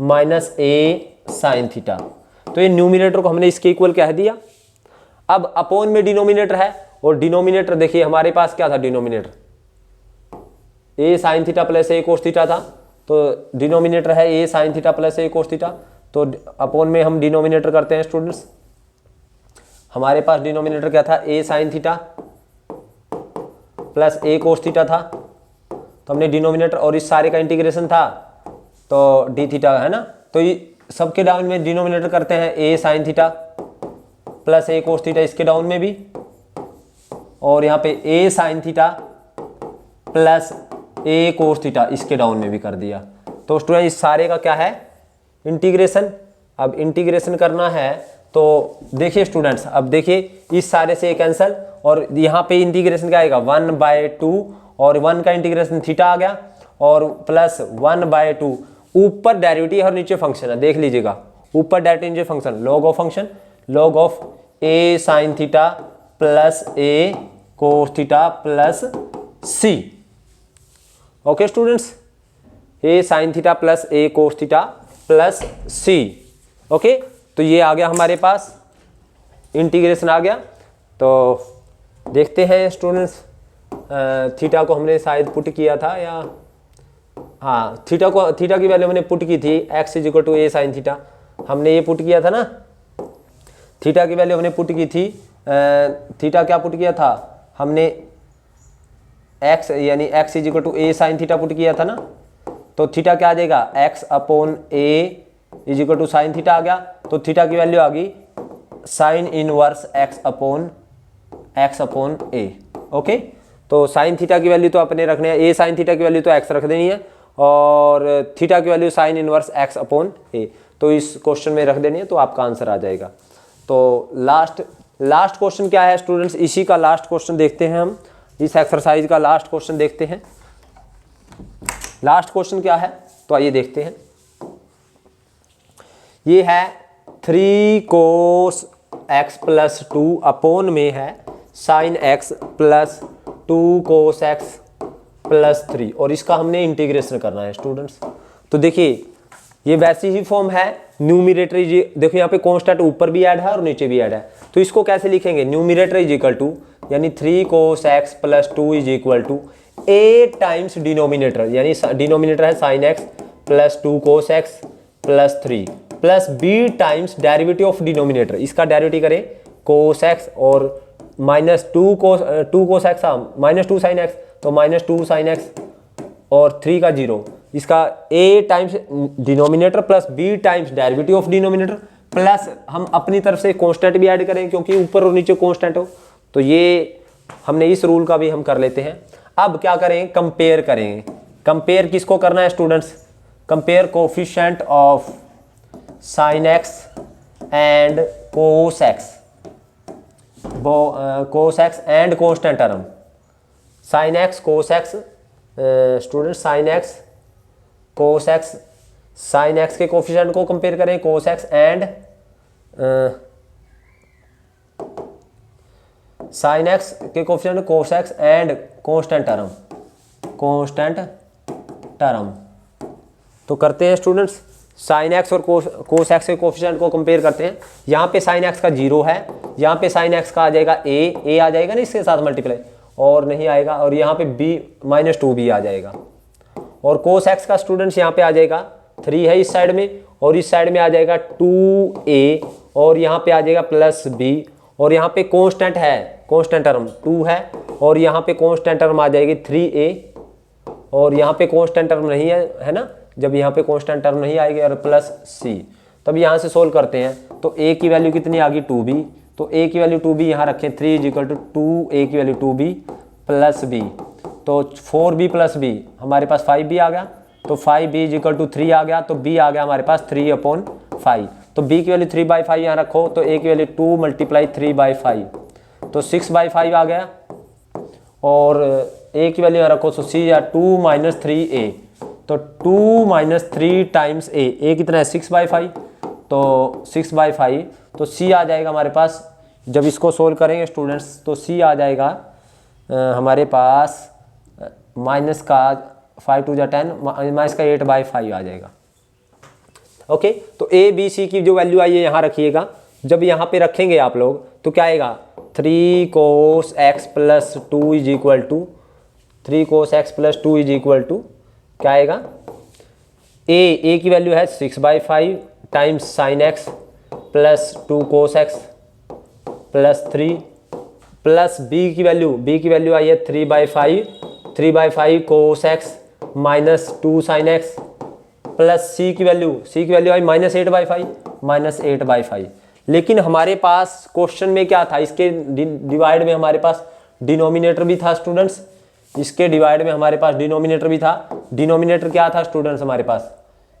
minus a sine theta. तो ये न्यूमिनेटर को हमने इसके इक्वल कह दिया। अब अपोन में डिनोमिनेटर है, और डिनोमिनेटर देखिए हमारे पास क्या था, denominator A sine theta plus a cos theta था, तो डिनोमिनेटर है ए sine theta plus a cos theta. तो अपोन में हम डिनोमिनेटर करते हैं स्टूडेंट्स, हमारे पास डिनोमिनेटर क्या था, ए sine theta plus a cos theta था, तो हमने डिनोमिनेटर, और इस सारे का इंटीग्रेशन था तो डी थीटा है ना, तो ये सबके डाउन में डिनोमिनेटर करते हैं a sine theta plus a cos theta, इसके डाउन में भी, और यहाँ पे ए sine theta plus a cos theta इसके डाउन में भी कर दिया। तो स्टूडेंट इस सारे का क्या है, इंटीग्रेशन। अब इंटीग्रेशन करना है तो देखिए स्टूडेंट्स, अब देखिए इस सारे से कैंसल, और यहाँ पे इंटीग्रेशन क्या आएगा 1/2, और 1 का इंटीग्रेशन थीटा आ गया, और प्लस 1/2 ऊपर डेरिवेटिव और नीचे फंक्शन है, देख लीजिएगा ऊपर डेरिवेटिव नीचे function, log of function, log of a sine theta plus a cos theta plus c. Okay students, a sine theta plus a cos theta plus c. Okay, तो ये आ गया हमारे पास, इंटीग्रेशन आ गया। तो देखते हैं स्टूडेंट्स, थीटा को हमने शायद पुट किया था, या हाँ थीटा की वैल्यू हमने पुट की थी x is equal to a sine theta, हमने ये पुट किया था ना, थीटा की वैल्यू हमने पुट की थी, थीटा क्या पुट किया था हमने, x यानी x is equal to a sine theta put किया था ना, तो थीटा क्या आ जाएगा, x upon a is equal to sine theta आ गया, तो थीटा की वैल्यू आ गई sine inverse x upon a. Okay, तो साइन थीटा की वैल्यू तो अपने रखने हैं, ए साइन थीटा की वैल्यू तो x रख देनी है, और थीटा की value sine inverse x upon a, तो इस क्वेश्चन में रख देनी है, तो आपका आंसर आ जाएगा। तो लास्ट क्वेश्चन क्या है स्टूडेंट्स, इसी का लास्ट क्वेश्चन देखते हैं हम, इस एक्सरसाइज का लास्ट क्वेश्चन देखते हैं। लास्ट क्वेश्चन क्या है, तो आइए देखते हैं। ये है 3 cos x प्लस 2 अपोन में है sine x plus 2 cos x plus 3, और इसका हमने इंटीग्रेशन करना है स्टूडेंट्स। तो देखिए ये वैसी ही फॉर्म है, न्यूमिरेटर देखो यहाँ पे कांस्टेंट ऊपर भी ऐड है और नीचे भी ऐड है, तो इसको कैसे लिखेंगे, न्यूमिरेटर इज इक्वल टू, यानी 3 cos x plus 2 is equal to a times denominator, यानी डिनोमिनेटर है sine x plus 2 cos x plus 3 plus b times derivative of denominator, इसका डेरिवेटिव करें cos x और minus 2 cos x minus 2 sine x, तो minus 2 sine x और 3 का 0, इसका a times denominator plus b times derivative of denominator, plus हम अपनी तरफ से कांस्टेंट भी ऐड करें क्योंकि ऊपर और नीचे कांस्टेंट हो, तो ये हमने इस रूल का भी हम कर लेते हैं। अब क्या करें, कंपेयर करेंगे। कंपेयर किसको करना है students, compare coefficient of sine x and cos x, cos x and constant term, sine x cos x, student sine x cos x, sine x के कोफिशिएंट को कंपेयर करें cos x and sine x के coefficient cos x and constant term. तो करते हैं students, sine x और cos x के coefficient को कंपेयर करते हैं। यहाँ पे साइन एक्स का 0 है, यहाँ पे साइन एक्स का आ जाएगा ए आ जाएगा ना इसके साथ मल्टीप्लाई, और नहीं आएगा, और यहाँ पे b माइनस 2b आ जाएगा, और कोस एक्स का स्टूडेंट्स यहाँ पे आ जाएगा 3 है इस साइड में, और इस साइड में आ जाएगा 2a, और यहाँ पे आ जाएगा प्लस b, और यहाँ पे कांस्टेंट है, कांस्टेंट टर्म 2 है, और यहाँ पे कांस्टेंट टर्म आ जाएगी 3a, और यहाँ पे कांस्टेंट टर्म नहीं है ना, जब यहाँ पे कांस्टेंट टर्म नहीं आएगी, और प्लस c, तब यहाँ से सोल्व करते हैं, तो a की वैल्यू कितनी आ गई 2b, तो a की वैल्यू 2b यहाँ रखें, 3 इज इक्वल टू 2a की वैल्यू 2b प्लस b, तो 4b प्लस b हमारे पास 5b आ गया, तो 5b इज इक्वल टू 3 आ गया, तो b आ गया हमारे पास 3/5, तो b की वैल्यू 3/5 यहाँ रखो, तो a की वैल्यू 2 × 3/5, तो 6/5 आ गया, और a की वैल्यू रखो तो c या 2 - 3a, तो 2 - 3 टाइम्स a कितना है 6/5, तो 6/5, तो c आ जाएगा हमारे पास। जब इसको सोल्व करेंगे स्टूडेंट्स तो c आ जाएगा हमारे पास माइनस का 5 2 10 माइनस का 8/5 आ जाएगा। ओके, तो a b c की जो वैल्यू आई है यहाँ रखिएगा। जब यहाँ पे रखेंगे आप लोग तो क्या आएगा 3 cos x + 2 is equal to 3 cos x + 2 is equal to क्या आएगा, a की वैल्यू है 6/5 times sin x plus 2 cos x plus 3 plus b की वैल्यू आई है 3/5 cos x minus 2 sin x plus c की वैल्यू आई -8/5 लेकिन हमारे पास क्वेश्चन में क्या था, इसके डिवाइड में हमारे पास डिनोमिनेटर भी था स्टूडेंट्स, इसके डिवाइड में हमारे पास डिनोमिनेटर भी था। डिनोमिनेटर क्या था स्टूडेंट्स हमारे पास,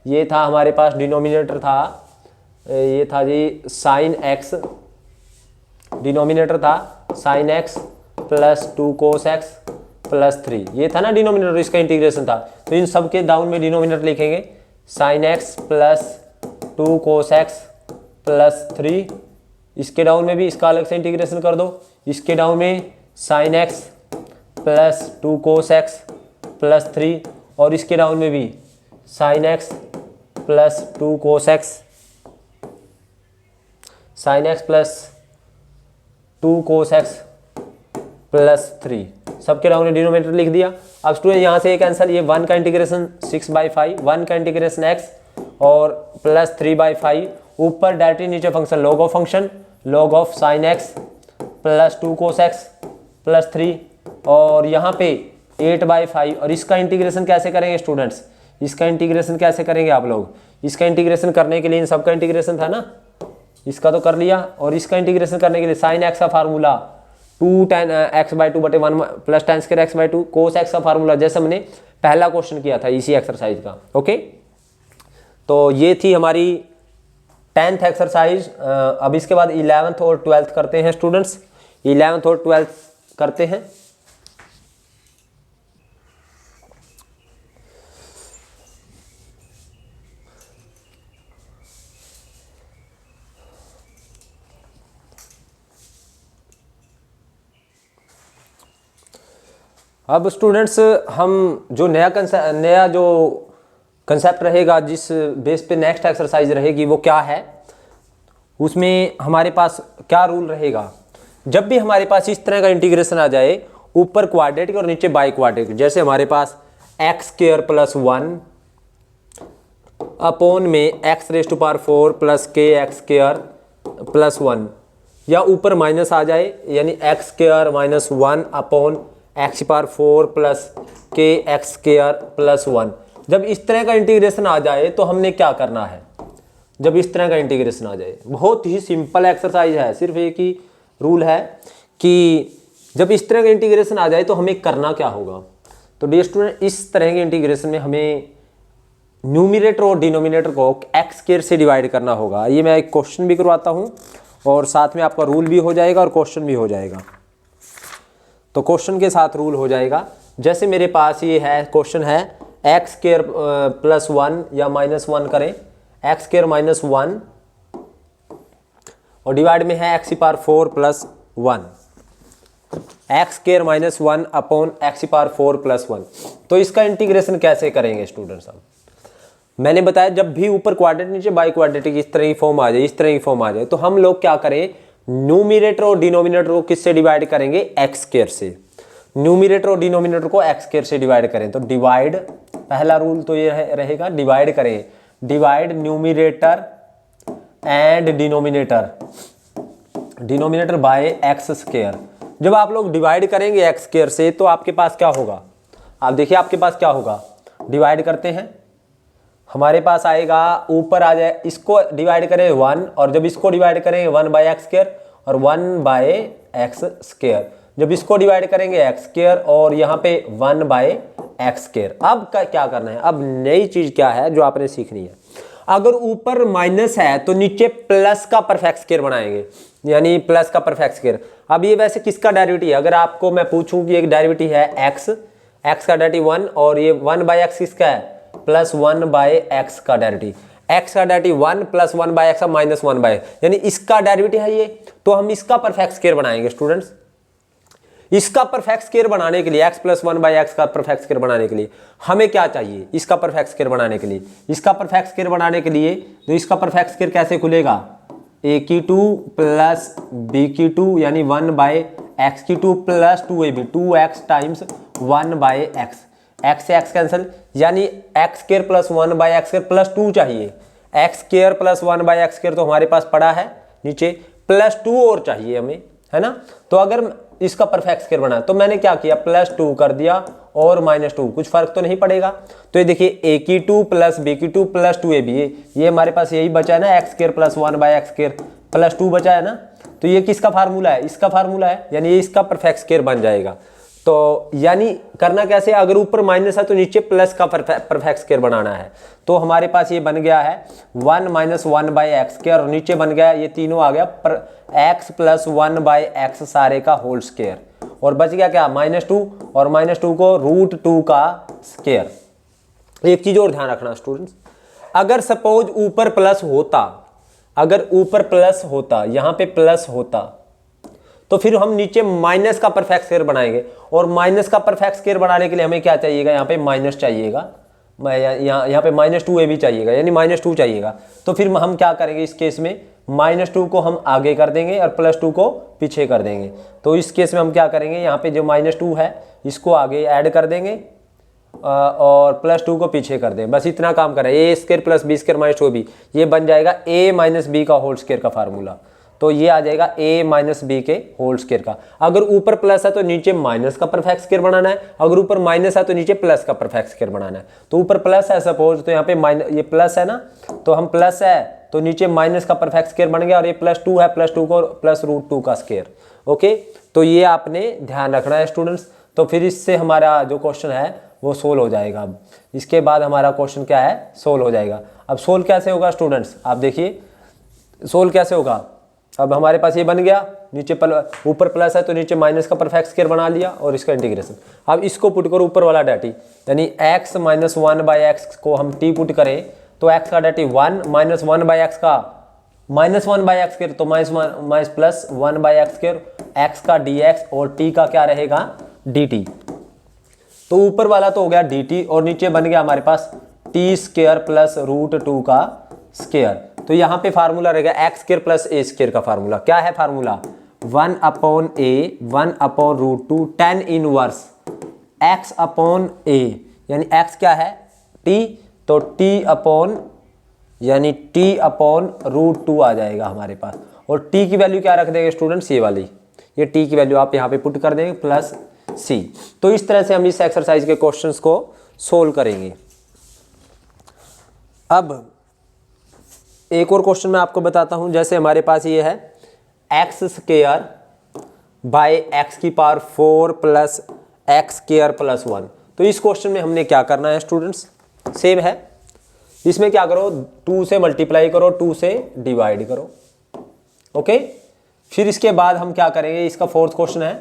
ये था हमारे पास डिनोमिनेटर था, ये था जी sin x, डिनोमिनेटर था sin x plus 2 cos x plus 3, ये था ना डिनोमिनेटर, इसका इंटीग्रेशन था। तो इन सब के डाउन में डिनोमिनेटर लिखेंगे sin x plus 2 cos x plus 3, इसके डाउन में भी इसका अलग से इंटीग्रेशन कर दो, इसके डाउन में sin x plus 2 cos x plus 3, और इसके डाउन में भी sin x plus 2 cos x plus 2 cos x plus 3, सबके डाउन में डिनोमिनेटर लिख दिया। अब स्टूडेंट यहाँ से एक आंसर, ये 1 का इंटीग्रेशन 6/5, 1 का इंटीग्रेशन x और प्लस 3/5, ऊपर डायरेक्टली नीचे function log of sin x plus 2 cos x plus 3, और यहाँ पे 8/5, और इसका इंटीग्रेशन कैसे करेंगे स्टूडेंट्स, इसका इंटीग्रेशन कैसे करेंगे आप लोग, इसका इंटीग्रेशन करने के लिए इन सबका इंटीग्रेशन था ना, इसका तो कर लिया, और इसका इंटीग्रेशन करने के लिए sin x का फार्मूला 2 tan x/2 बटे 1 plus tan square x/2 cos x का फार्मूला, जैसे हमने पहला क्वेश्चन किया था इसी एक्सरसाइज का। ओके, तो ये थी हमारी 10th एक्सरसाइज। अब इसके बाद 11th और 12th करते हैं स्टूडेंट्स, 11th और 12th करते हैं। अब स्टूडेंट्स हम जो नया जो कंसेप्ट रहेगा, जिस बेस पे नेक्स्ट एक्सरसाइज रहेगी वो क्या है, उसमें हमारे पास क्या रूल रहेगा। जब भी हमारे पास इस तरह का इंटीग्रेशन आ जाए, ऊपर क्वाड्रेटिक और नीचे बाई क्वाड्रेटिक, जैसे हमारे पास x² + 1 अपॉन में x⁴ प्लस kx² + 1, या ऊपर माइनस आ जाए यानी x² - 1 upon x⁴ plus kx² + 1। जब इस तरह का इंटीग्रेशन आ जाए तो हमने क्या करना है, जब इस तरह का इंटीग्रेशन आ जाए, बहुत ही सिंपल एक्सरसाइज है, सिर्फ एक ही रूल है कि जब इस तरह का इंटीग्रेशन आ जाए तो हमें करना क्या होगा। तो डियर स्टूडेंट, इस तरह के इंटीग्रेशन में हमें न्यूमिनेटर और डिनोमिनेटर को x² से डिवाइड करना होगा। ये मैं एक क्वेश्चन भी करवाता हूँ और साथ में आपका रूल भी हो जाएगा और क्वेश्चन भी हो जाएगा। तो क्वेश्चन के साथ रूल हो जाएगा। जैसे मेरे पास ये है क्वेश्चन है x² + 1 या -1 करें, x² - 1 और डिवाइड में है x⁴ + 1, x² - 1 अपॉन x⁴ + 1। तो इसका इंटीग्रेशन कैसे करेंगे स्टूडेंट्स। हम मैंने बताया जब भी ऊपर क्वाड्रेटिक नीचे बाई क्वाड्रेटिक इस तरह की फॉर्म आ जाए, इस तरह की फॉर्म आ जाए, तो हम लोग क्या करें, न्यूमिनेटर और डिनोमिनेटर को किससे डिवाइड करेंगे, x² से। न्यूमिनेटर और डिनोमिनेटर को x² से डिवाइड करें तो डिवाइड, पहला रूल तो ये रहेगा, डिवाइड करें, divide numerator and denominator by x²। जब आप लोग डिवाइड करेंगे x² से तो आपके पास क्या होगा, आप देखिए आपके पास क्या होगा, डिवाइड करते हैं, हमारे पास आएगा ऊपर आ जाए, इसको डिवाइड करें 1 और जब इसको डिवाइड करेंगे 1/x² और 1/x²। जब इसको डिवाइड करेंगे x² और यहाँ पे 1/x²। अब क्या करना है, अब नई चीज क्या है जो आपने सीखनी है, अगर ऊपर माइनस है तो नीचे प्लस का परफेक्ट स्क्वायर बनाएंगे, यानी प्लस का परफेक्ट स्क्वायर। अब ये वैसे किसका डेरिवेटिव है, अगर आपको मैं पूछूं कि एक डेरिवेटिव है x, x का डेरिवेटिव 1 और ये 1/x किसका है, प्लस 1/x का डेरिवेटिव, x का derivative 1 plus 1/x minus 1/x, यानी इसका डेरिवेटिव है ये, तो हम इसका परफेक्ट स्क्वायर बनाएंगे स्टूडेंट्स। इसका परफेक्ट स्क्वायर बनाने के लिए x प्लस 1/x का परफेक्ट स्क्वायर बनाने के लिए हमें क्या चाहिए, इसका परफेक्ट स्क्वायर बनाने के लिए, इसका परफेक्ट स्क्वायर बनाने के लिए तो इसका परफेक्ट स्क्वायर कैसे खुलेगा, a2 प्लस b2 यानी 1/x2 plus 2ab, 2x times 1/x, x से x कैंसिल, यानी x square plus 1/x square plus 2 चाहिए, x square plus 1/x square तो हमारे पास पड़ा है नीचे, प्लस 2 और चाहिए हमें, है ना। तो अगर इसका परफेक्ट स्क्वायर बना तो मैंने क्या किया, प्लस 2 कर दिया और माइनस 2, कुछ फर्क तो नहीं पड़ेगा। तो ये देखिए a2 plus b2 plus 2ab, ये हमारे पास यही बचा है ना, x square plus 1/x square plus 2 बचा है ना। तो ये किसका फार्मूला है, इसका फार्मूला है, यानी ये इसका परफेक्ट स्क्वायर बन जाएगा। तो यानी करना कैसे, अगर ऊपर माइनस है तो नीचे प्लस का परफेक्ट स्क्वायर बनाना है। तो हमारे पास ये बन गया है 1 माइनस 1/x स्क्वायर, और नीचे बन गया ये तीनों आ गया पर x प्लस 1/x सारे का होल स्क्वायर, और बच गया क्या, -2, और -2 को √2 का स्क्वायर। एक चीज और ध्यान रखना स्टूडेंट्स, अगर सपोज ऊपर प्लस होता, अगर ऊपर प्लस होता, यहाँ पे प्लस होता, तो फिर हम नीचे माइनस का परफेक्ट स्क्वायर बनाएंगे, और माइनस का परफेक्ट स्क्वायर बनाने के लिए हमें क्या चाहिएगा, यहाँ पे माइनस चाहिएगा, यहाँ पे -2ab चाहिएगा, यानी -2 चाहिएगा। तो फिर हम क्या करेंगे इस केस में, -2 को हम आगे कर देंगे और +2 को पीछे कर देंगे। तो इस केस में हम क्या करेंगे, यहाँ पे जो -2 है इसको आगे ऐड कर देंगे और +2 को पीछे कर दें, बस इतना काम करें। a square plus b square minus 2b, ये बन जाएगा a माइनस b का होल स्क्वायर का फार्मूला। तो ये आ जाएगा a माइनस बी के होल स्क्वायर का। अगर ऊपर प्लस है तो नीचे माइनस का परफेक्ट स्क्वायर बनाना है, अगर ऊपर माइनस है तो नीचे प्लस का परफेक्ट स्क्वायर बनाना है। तो ऊपर प्लस है सपोज, तो यहाँ पे माइनस, ये प्लस है ना, तो हम प्लस है तो नीचे माइनस का परफेक्ट स्क्वायर बन गया, और ये +2 है, +2 को प्लस √2 का स्क्वायर। ओके, तो ये आपने ध्यान रखना है स्टूडेंट्स। तो फिर इससे हमारा जो क्वेश्चन है वो सोल्व हो जाएगा। अब इसके बाद हमारा क्वेश्चन क्या है, सोल्व हो जाएगा। अब सोल्व कैसे होगा स्टूडेंट्स, आप देखिए सोल्व कैसे होगा। अब हमारे पास ये बन गया, नीचे ऊपर प्लस है तो नीचे माइनस का परफेक्ट स्क्वायर बना लिया और इसका इंटीग्रेशन। अब इसको पुट करो ऊपर वाला डेटी, यानी x माइनस 1/x को हम t पुट करें तो x का डेटी 1 माइनस 1/x का -1/x स्क्वायर, तो minus plus 1/x square, x का dx और t का क्या रहेगा dt। तो ऊपर वाला तो हो गया dt और नीचे बन गया हमारे पास t स्क्वायर प्लस √2 का स्क्वायर। तो यहाँ पे फार्मूला रहेगा x square plus a square का फार्मूला। क्या है formula, 1/a 1/√2 tan inverse x/a, यानी x क्या है t, तो t/ यानी t/√2 आ जाएगा हमारे पास। और t की वैल्यू क्या रख देंगे स्टूडेंट्स, ये वाली, ये t की वैल्यू आप यहाँ पे पुट कर देंगे प्लस c। तो इस तरह से हम इस एक्सरसाइज के क्वेश्चंस को सोल्व करेंगे। अब एक और क्वेश्चन मैं आपको बताता हूं, जैसे हमारे पास ये है x स्क्वायर बाय x की power 4 plus x square plus 1। तो इस क्वेश्चन में हमने क्या करना है स्टूडेंट्स, सेम है। इसमें क्या करो, 2 से मल्टीप्लाई करो, 2 से डिवाइड करो। ओके, फिर इसके बाद हम क्या करेंगे, इसका फोर्थ क्वेश्चन है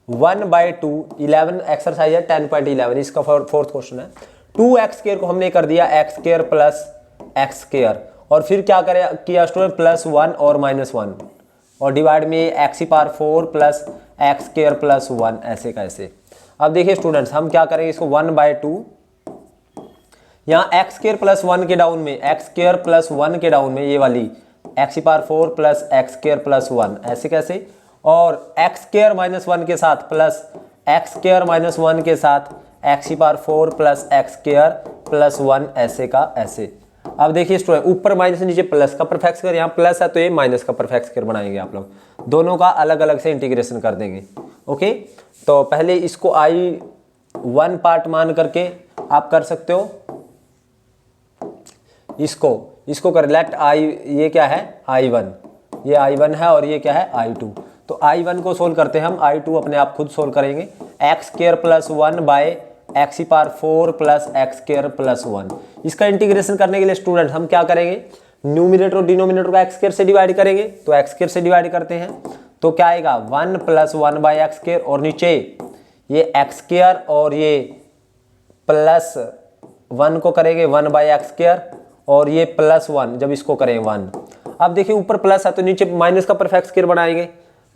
1/2, 11 एक्सरसाइज है 10.11, इसका फोर्थ क्वेश्चन है। 2x स्क्वायर को हमने कर दिया x square plus x square, और फिर क्या किया स्टूडेंट, +1 और -1, और डिवाइड में x की power 4 plus x square plus 1, ऐसे कैसे। अब देखिए स्टूडेंट्स, हम क्या करेंगे इसको 1/2, यहाँ x स्क्वायर प्लस 1 के डाउन में, x स्क्वायर प्लस 1 के डाउन में ये वाली x की power 4 plus x square plus 1, ऐसे कैसे, और x स्क्वायर माइनस 1 के साथ प्लस x स्क्वायर माइनस 1 के साथ x की power 4 plus x square plus 1, ऐसे का ऐसे। अब देखिए स्टूडेंट, ऊपर माइनस नीचे प्लस का परफेक्ट स्क्वायर, यहाँ प्लस है तो ये माइनस का परफेक्ट स्क्वायर बनाएंगे आप लोग, दोनों का अलग अलग से इंटीग्रेशन कर देंगे। ओके, तो पहले इसको I1 पार्ट मान करके आप कर सकते हो, इसको कर लेट I, ये क्या है I1, ये I1 है और ये क्या है I2। तो I1 को सोल्व करते हैं हम, I2 अपने आप खुद सोल्व करेंगे। x square plus 1 by x की power 4 plus x square plus 1। इसका इंटीग्रेशन करने के लिए स्टूडेंट हम क्या करेंगे, न्यूमिनेटर और डिनोमिनेटर को एक्स स्क्वायर से डिवाइड करेंगे, तो एक्स स्क्वायर से डिवाइड करते हैं तो क्या आएगा 1 प्लस 1 बाई एक्स स्क्वायर, और नीचे ये एक्स स्क्वायर और ये प्लस 1 को करेंगे 1 बाई एक्स स्क्वायर, और ये प्लस 1 जब इसको करें 1। अब देखिए ऊपर प्लस है तो नीचे माइनस का परफेक्ट स्क्वायर बनाएंगे,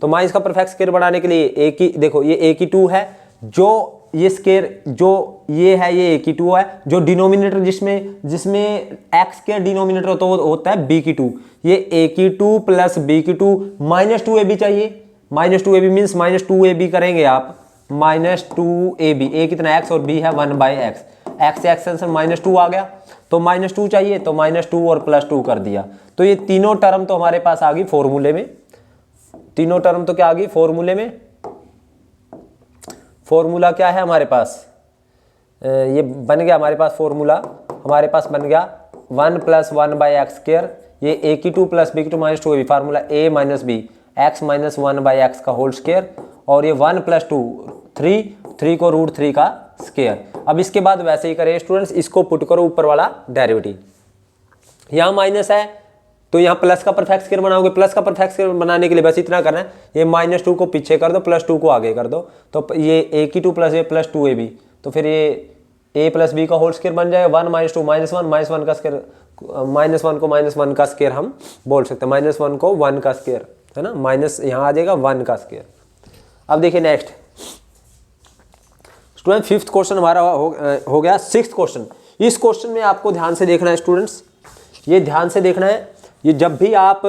तो माइनस का परफेक्ट स्क्वायर बनाने के लिए एक ही, देखो ये एक ही 2 है, जो ये स्क्वायर जो ये है ये एक ही 2 है, जो डिनोमिनेटर जिसमें एक्स स्क्वायर डिनोमिनेटर होता है बी की 2, ये ए की 2 प्लस बी की 2 माइनस 2ab चाहिए, minus 2ab means minus 2ab करेंगे आप, माइनस 2ab, ए कितना एक्स और बी है 1 बाई एक्स, एक्स से एक्सटेंशन माइनस 2 आ गया, तो माइनस 2 चाहिए तो माइनस 2 और प्लस 2 कर दिया, तो ये तीनों टर्म तो हमारे पास आ गई फॉर्मूले में, तीनों टर्म तो क्या आ गई फॉर्मूले में। फॉर्मूला क्या है हमारे पास, ये बन गया हमारे पास फॉर्मूला, हमारे पास बन गया 1 प्लस 1 बाई एक्स स्क्वायर, ये ए की 2 प्लस बी की 2 minus 2 formula a minus b x minus 1 by x का होल स्क्वायर, और ये 1 प्लस 2 3 को रूट 3 का स्क्वायर। अब इसके बाद वैसे ही करें स्टूडेंट्स, इसको पुट करो ऊपर वाला डेरिवेटिव, यहाँ माइनस है तो यहाँ प्लस का परफेक्ट स्क्वायर बनाओगे, प्लस का परफेक्ट स्क्वायर बनाने के लिए बस इतना करना है, ये माइनस 2 को पीछे कर दो, प्लस 2 को आगे कर दो, तो ये ए की 2 प्लस ए प्लस 2ab, तो फिर ये ए प्लस बी का होल स्क्वायर बन जाएगा 1 माइनस 2 माइनस 1, माइनस 1 का स्क्वायर, माइनस 1 को माइनस 1 का स्क्वायर हम बोल सकते हैं, माइनस 1 को 1 का स्क्वायर है ना, माइनस यहाँ आ जाएगा 1 का स्क्वायर। अब देखिए नेक्स्ट स्टूडेंट, फिफ्थ क्वेश्चन हमारा हो गया। सिक्स्थ क्वेश्चन, इस क्वेश्चन में आपको ध्यान से देखना है स्टूडेंट्स, ये ध्यान से देखना है, ये जब भी आप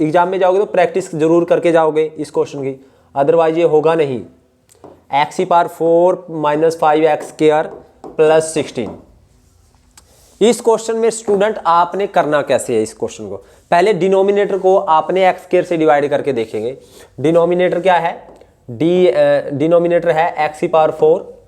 एग्जाम में जाओगे तो प्रैक्टिस जरूर करके जाओगे इस क्वेश्चन की, अदरवाइज ये होगा नहीं। एक्स की power 4 minus 5 x square plus 16, इस क्वेश्चन में स्टूडेंट आपने करना कैसे है इस क्वेश्चन को, पहले डिनोमिनेटर को आपने एक्स स्क्वायर से डिवाइड करके देखेंगे। डिनोमिनेटर क्या है, डिनोमिनेटर है एक्स की पावर 4,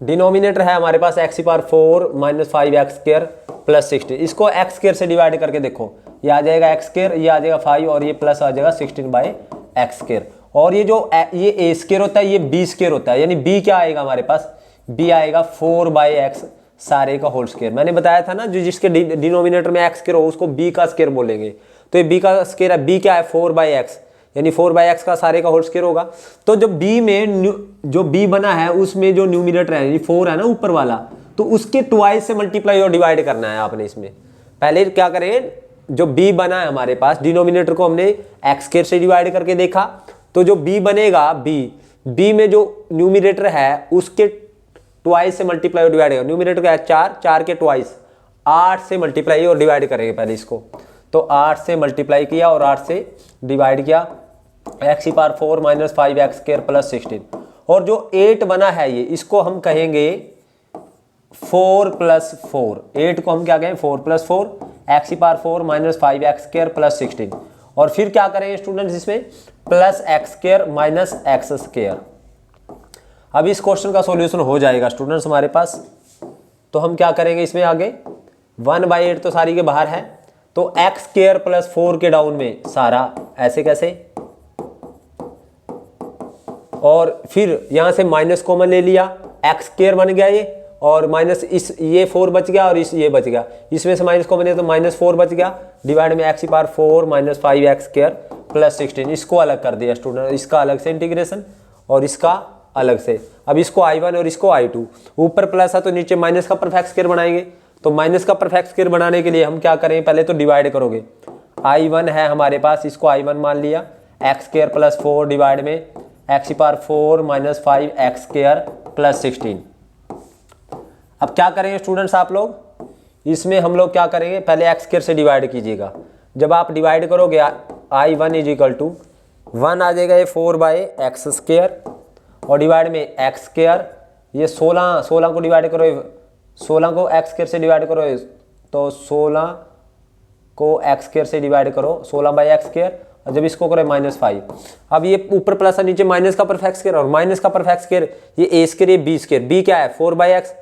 डिनोमिनेटर है हमारे पास एक्स की power 4 minus 5 x square plus 16, इसको एक्स स्क्वायर से डिवाइड करके देखो, ये आ जाएगा एक्स स्क्वायर, ये आ जाएगा 5 और ये प्लस आ जाएगा 16 बाई एक्स स्क्वायर, और ये जो ये ए स्क्वायर होता है ये बी स्क्वायर होता है, यानी बी क्या आएगा हमारे पास, बी आएगा 4 बाई एक्स सारे का होल स्क्वायर। मैंने बताया था ना जो जिसके डिनोमिनेटर में एक्स स्क्वायर हो उसको बी का स्क्वायर बोलेंगे, तो ये बी का स्क्वायर है, बी क्या है 4 बाई एक्स, यानी 4 बाई एक्स का सारे का होल स्क्वायर होगा। तो जो बी में जो बी बना है उसमें जो न्यूमिनेटर है यानी 4 है ना ऊपर वाला, तो उसके ट्वाइस से मल्टीप्लाई और डिवाइड करना है आपने। इसमें पहले क्या करें, जो बी बना है हमारे पास डिनोमिनेटर को हमने एक्स स्क्वायर से डिवाइड करके देखा, तो जो बी बनेगा बी में जो न्यूमिनेटर है उसके ट्वाइस से मल्टीप्लाई और डिवाइड करेगा। न्यूमिनेटर का है 4 के ट्वाइस 8 से मल्टीप्लाई और डिवाइड करेंगे पहले इसको, तो 8 से मल्टीप्लाई किया और 8 से डिवाइड किया, एक्स की power 4 minus 5 x square plus 16, और जो 8 बना है ये इसको हम कहेंगे 4 प्लस 4, 8 को हम क्या कहें 4 प्लस 4, एक्स की power 4 minus 5 x square plus 16, और फिर क्या करेंगे स्टूडेंट्स इसमें plus x square minus x square. अब इस क्वेश्चन का सॉल्यूशन हो जाएगा स्टूडेंट्स हमारे पास, तो हम क्या करेंगे इसमें आगे 1/8 तो सारी के बाहर है, तो एक्स स्क्वायर प्लस 4 के डाउन में सारा ऐसे कैसे, और फिर यहां से माइनस कॉमन ले लिया, एक्स स्क्वायर बन गया ये, और माइनस इस ये 4 बच गया और इस ये बच गया, इसमें से माइनस कॉमन है तो माइनस 4 बच गया, डिवाइड में एक्स की power 4 minus 5 x square plus 16, इसको अलग कर दिया स्टूडेंट, इसका अलग से इंटीग्रेशन और इसका अलग से। अब इसको I1 और इसको I2, ऊपर प्लस है तो नीचे माइनस का परफेक्ट स्क्वायर बनाएंगे, तो माइनस का परफेक्ट स्क्वायर बनाने के लिए हम क्या करें, पहले तो डिवाइड करोगे, I1 है हमारे पास, इसको I1 मान लिया, एक्स स्क्वायर प्लस 4 डिवाइड में एक्स की power 4 minus 5 x square plus 16। अब क्या करेंगे स्टूडेंट्स आप लोग, इसमें हम लोग क्या करेंगे, पहले एक्स स्क्वायर से डिवाइड कीजिएगा, जब आप डिवाइड करोगे I1 इज इक्वल टू 1 आ जाएगा ये 4 बाई एक्स स्क्वायर, और डिवाइड में एक्स स्क्वायर, ये 16 को डिवाइड करो, 16 को एक्स स्क्वायर से डिवाइड करो, तो 16 को एक्स स्क्वायर से डिवाइड करो 16 बाई एक्स स्क्वायर, और जब इसको करो -5। अब ये ऊपर प्लस है नीचे माइनस का परफेक्ट स्क्वायर, और माइनस का परफेक्ट स्क्वायर ये ए स्क्वायर ये बी स्क्वायर, बी क्या है 4 बाई एक्स,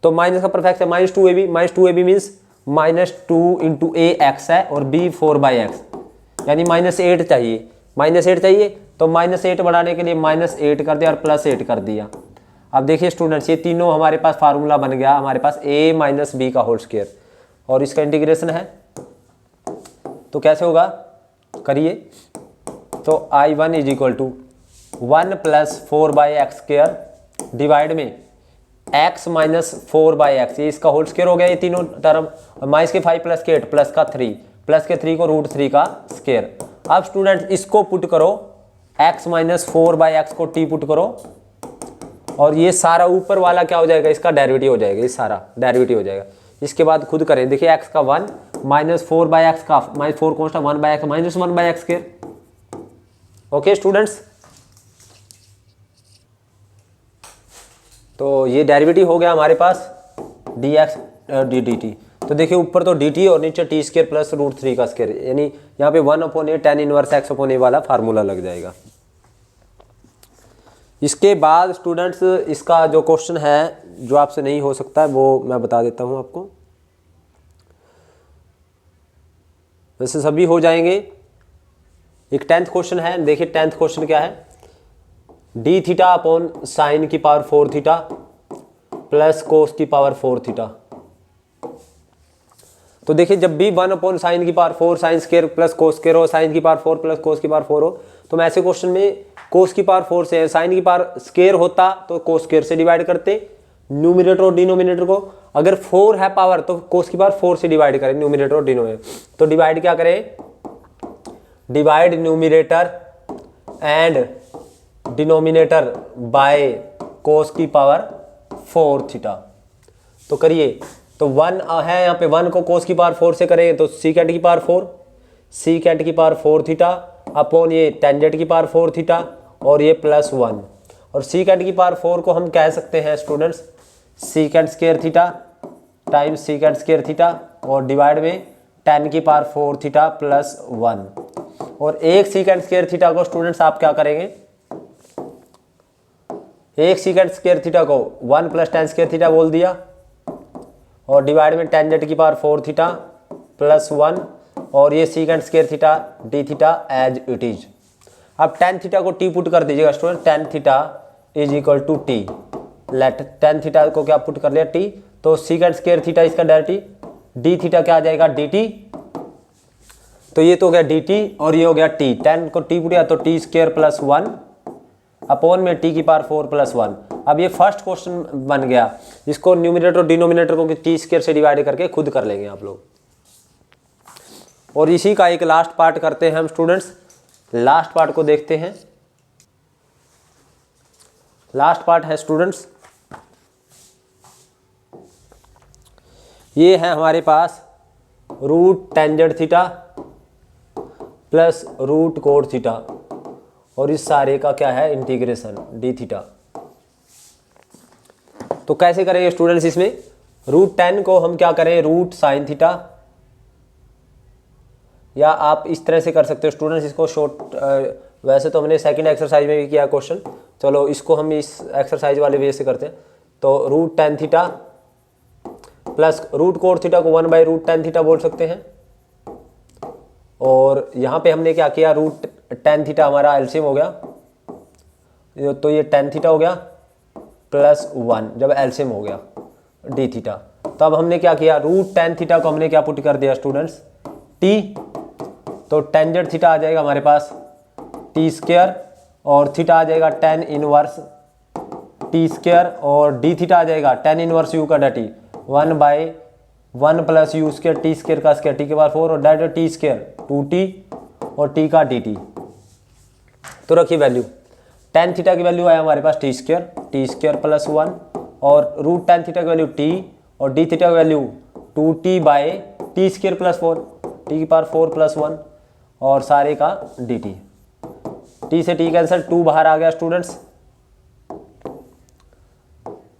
तो माइनस का परफेक्ट है -2ab, -2ab मीन्स -2 इंटू ए एक्स है और बी 4 बाई एक्स, यानी -8 चाहिए, -8 चाहिए, तो -8 बढ़ाने के लिए -8 कर दिया और +8 कर दिया। अब देखिए स्टूडेंट्स, ये तीनों हमारे पास फार्मूला बन गया हमारे पास a - b का होल स्क्वायर, और इसका इंटीग्रेशन है तो कैसे होगा, करिए। तो I1 = 1 + 4/x² डिवाइड में x - 4/x, ये इसका होल स्क्वायर हो गया ये तीनों टर्म, और -5 + 8 + 3 को √3 का स्क्वायर। अब स्टूडेंट इसको पुट करो, x - 4/x को t पुट करो, और ये सारा ऊपर वाला क्या हो जाएगा, इसका डेरिवेटिव हो जाएगा, ये सारा डेरिवेटिव हो जाएगा। इसके बाद खुद करें, देखिए x का 1 - 4/x का -4 constant 1/x -1/x²। Okay students, तो ये डेरिवेटिव हो गया हमारे पास dx dt। तो देखिए ऊपर तो dt और नीचे t² + √3 का स्क्वायर, यानी यहाँ पे 1/a tan 1x/a वाला फार्मूला लग जाएगा। इसके बाद स्टूडेंट्स इसका जो क्वेश्चन है जो आपसे नहीं हो सकता है वो मैं बता देता हूँ आपको, वैसे सभी हो जाएंगे। एक 10th क्वेश्चन है, देखिए 10th क्वेश्चन क्या है, d θ/sin की पावर 4 थीटा प्लस कोस की पावर 4 थीटा। तो देखिए जब भी 1/sin की power 4 sin square plus cos square हो, sin की पावर 4 प्लस कोस की पावर 4 हो, तो मैं ऐसे क्वेश्चन में कोस की पावर 4 से, sin की पावर स्क्वायर होता तो कोस स्क्वायर से डिवाइड करते न्यूमिनेटर और डिनोमिनेटर को, अगर 4 है पावर तो कोस की पावर 4 से डिवाइड करें न्यूमिनेटर और डिनोमिनेटर। तो डिवाइड क्या करें, divide numerator and denominator by cos की पावर 4 थीटा। तो करिए, तो 1 है यहाँ पे, 1 को कोस की पावर 4 से करेंगे तो सीकेंट की पावर 4, सीकेंट की पावर 4 थीटा अपॉन ये टेंजेंट की पावर 4 थीटा और ये +1, और सीकेंट की पावर 4 को हम कह सकते हैं students secant square theta times secant square theta, और डिवाइड में tan की पावर 4 थीटा +1, और एक सीकेंट स्क्वायर थीटा को स्टूडेंट्स आप क्या करेंगे, एक सीकेंट स्क्वायर थीटा को 1 + tan स्क्वायर थीटा बोल दिया, और डिवाइड में टेंजेंट की पावर 4 थीटा +1, और ये secant square theta d theta as it is. अब tan थीटा को t पुट कर दीजिएगा student, tan theta = t, let tan theta को क्या पुट कर लिया t, तो सीकेंट स्क्वायर थीटा इसका डायरेक्टली d थीटा क्या आ जाएगा dt, तो ये तो हो गया dt और ये हो गया t, tan को t पुट किया तो t² +1 अपॉन में t की पावर 4 +1। अब ये फर्स्ट क्वेश्चन बन गया, इसको न्यूमिनेटर और डिनोमिनेटर को t² से डिवाइड करके खुद कर लेंगे आप लोग। और इसी का एक लास्ट पार्ट करते हैं हम स्टूडेंट्स, लास्ट पार्ट को देखते हैं। लास्ट पार्ट है स्टूडेंट्स, ये है हमारे पास root tangent theta plus root cot theta, और इस सारे का क्या है इंटीग्रेशन d थीटा। तो कैसे करेंगे स्टूडेंट्स, इसमें रूट 10 को हम क्या करें रूट साइन थीटा, या आप इस तरह से कर सकते हो स्टूडेंट्स, इसको शॉर्ट वैसे तो हमने सेकंड एक्सरसाइज में भी किया क्वेश्चन, चलो इसको हम इस एक्सरसाइज वाले वे से करते हैं। तो root 10 theta plus root cot theta को 1/√10 थीटा बोल सकते हैं, और यहाँ पे हमने क्या किया रूट 10 थीटा हमारा एलसीएम हो गया, तो ये 10 थीटा हो गया +1 जब एलसीएम हो गया d थीटा। तो अब हमने क्या किया रूट 10 थीटा को हमने क्या पुट कर दिया स्टूडेंट्स t, तो टेंजेंट थीटा आ जाएगा हमारे पास t², और थीटा आ जाएगा tan इनवर्स t², और d थीटा आ जाएगा tan इनवर्स u का डाटी 1/1 + u² t² का स्क्वायर t की पावर 4, और डायरेक्ट t² 2t और t का dt। तो रखिए वैल्यू, tan थीटा की वैल्यू आया हमारे पास t² +1, और रूट tan थीटा की वैल्यू t, और d थीटा की वैल्यू 2t/t² +4 t की पावर 4 +1, और सारे का dt। t से t कैंसिल, 2 बाहर आ गया स्टूडेंट्स,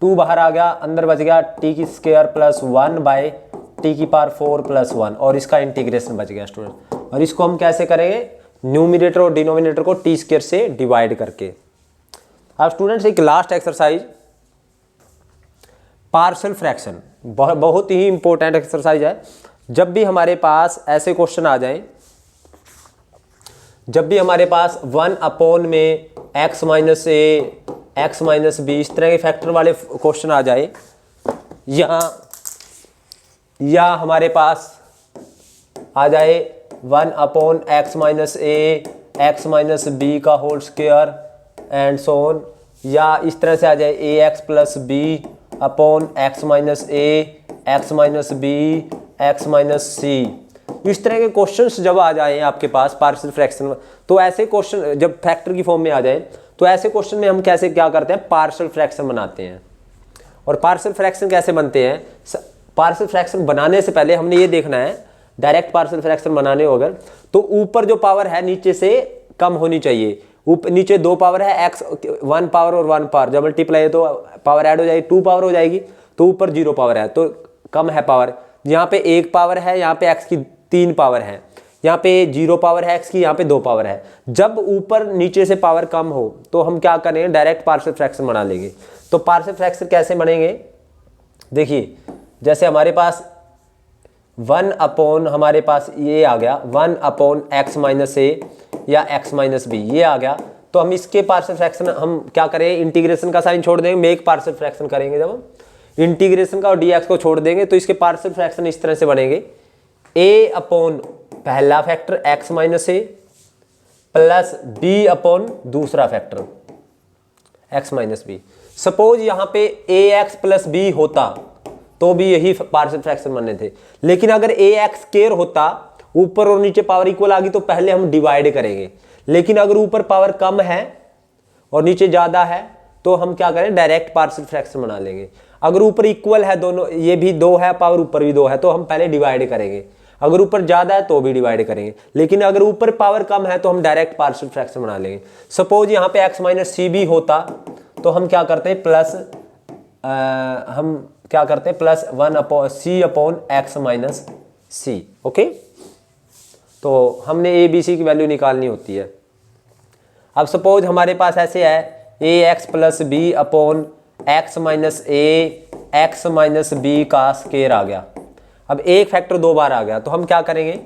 2 बाहर आ गया, अंदर बच गया t² +1/t की पावर 4 +1, और इसका इंटीग्रेशन बच गया स्टूडेंट। और इसको हम कैसे करेंगे न्यूमिनेटर और डिनोमिनेटर को t² से डिवाइड करके। अब स्टूडेंट्स एक लास्ट एक्सरसाइज पार्शियल फ्रैक्शन, बहुत ही इंपॉर्टेंट एक्सरसाइज है। जब भी हमारे पास ऐसे क्वेश्चन आ जाएं जब भी हमारे पास 1 में x minus a, x minus B, इस तरह के फैक्टर वाले क्वेश्चन आ जाए, या हमारे पास आ जाए 1/x minus a, x minus b का whole square and so on, या इस तरह से आ जाए ax plus b upon x minus a, x minus b, x minus c, इस तरह के क्वेश्चंस जब आ जाए आपके पास पार्शियल फ्रैक्शन, तो ऐसे क्वेश्चन जब फैक्टर की फॉर्म में आ जाए, तो ऐसे क्वेश्चन में हम कैसे क्या करते हैं, पार्शियल फ्रैक्शन बनाते हैं। और पार्शियल फ्रैक्शन कैसे बनते हैं, पार्शियल फ्रैक्शन बनाने से पहले हमने ये देखना है, डायरेक्ट पार्शियल फ्रैक्शन बनाने हो अगर, तो ऊपर जो पावर है नीचे से कम होनी चाहिए। ऊपर नीचे 2 पावर है, x 1 पावर और 1 पावर, जब मल्टीप्लाई है तो पावर ऐड हो जाएगी, 2 पावर हो जाएगी, तो ऊपर 0 पावर है तो कम है पावर। यहाँ पे 1 पावर है, यहाँ पे x की 3 पावर है, यहाँ पे 0 पावर है x की, यहाँ पे 2 पावर है। जब ऊपर नीचे से पावर कम हो तो हम क्या करेंगे, डायरेक्ट पार्शियल फ्रैक्शन बना लेंगे। तो पार्शियल फ्रैक्शन कैसे बनेंगे, देखिए जैसे हमारे पास 1 हमारे पास ये आ गया 1/x माइनस ए या x माइनस बी, ये आ गया, तो हम इसके पार्शियल फ्रैक्शन हम क्या करें, इंटीग्रेशन का साइन छोड़ देंगे, मेक पार्शियल फ्रैक्शन करेंगे। जब हम इंटीग्रेशन का और dx को छोड़ देंगे तो इसके पार्शियल फ्रैक्शन इस तरह से बनेंगे, a अपॉन पहला factor x minus a plus b upon दूसरा factor x minus b. Suppose यहाँ पे ax प्लस बी होता तो भी यही पार्शियल फ्रैक्शन बनने थे, लेकिन अगर ax स्क्वायर होता, ऊपर और नीचे पावर इक्वल आ गई, तो पहले हम डिवाइड करेंगे। लेकिन अगर ऊपर पावर कम है और नीचे ज्यादा है तो हम क्या करें, डायरेक्ट पार्शियल फ्रैक्शन बना लेंगे। अगर ऊपर इक्वल है दोनों, ये भी 2 है पावर, ऊपर भी 2 है, तो हम पहले डिवाइड करेंगे। अगर ऊपर ज्यादा है तो भी डिवाइड करेंगे, लेकिन अगर ऊपर पावर कम है तो हम डायरेक्ट पार्शियल फ्रैक्शन बना लेंगे। सपोज यहाँ पे x माइनस सी भी होता तो हम क्या करते हैं, प्लस हम क्या करते हैं, प्लस 1/c/x माइनस सी। ओके, तो हमने ए बी सी की वैल्यू निकालनी होती है। अब सपोज हमारे पास ऐसे है ax plus b upon x minus a, x minus b का स्क्वायर आ गया। अब एक फैक्टर 2 बार आ गया, तो हम क्या करेंगे,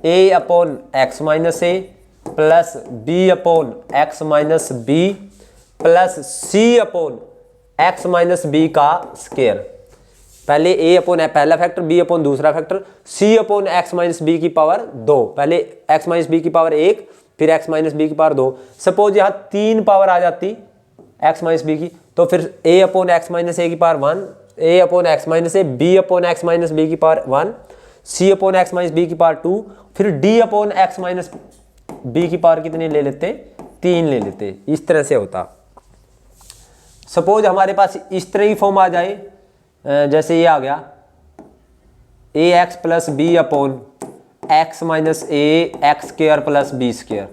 a upon x minus a plus b upon x minus b plus c upon x minus b का स्क्वायर। पहले a अपॉन पहला फैक्टर, b अपॉन दूसरा factor, c upon x minus b की पावर 2, पहले x माइनस बी की power 1, फिर x minus b की power 2। Suppose यहाँ 3 पावर आ जाती x माइनस बी की, तो फिर a upon x minus a की power 1, a upon x minus a, b upon x minus b की power 1, c upon x minus b की power 2, फिर d upon x minus b की power कितनी ले लेते, 3 ले लेते। इस तरह से होता। सपोज हमारे पास इस तरह की फॉर्म आ जाए, जैसे ये आ गया ax plus b upon x minus a x square plus b square.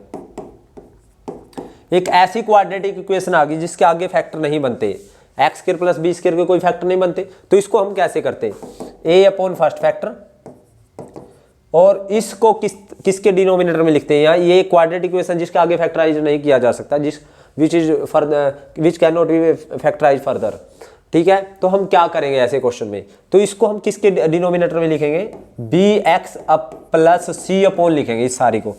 एक ऐसी क्वाड्रेटिक इक्वेशन आ गई जिसके आगे फैक्टर नहीं बनते, x square plus b square के कोई फैक्टर नहीं बनते, तो इसको हम कैसे करते, a अपॉन फर्स्ट फैक्टर, और इसको किसके डिनोमिनेटर में लिखते हैं, यहाँ ये क्वाड्रेटिक इक्वेशन जिसके आगे फैक्टराइज नहीं किया जा सकता, which can not be factorise further. ठीक है, तो हम क्या करेंगे ऐसे क्वेश्चन में, तो इसको हम किसके डिनोमिनेटर में लिखेंगे, bx प्लस सी अपॉन लिखेंगे इस सारी को,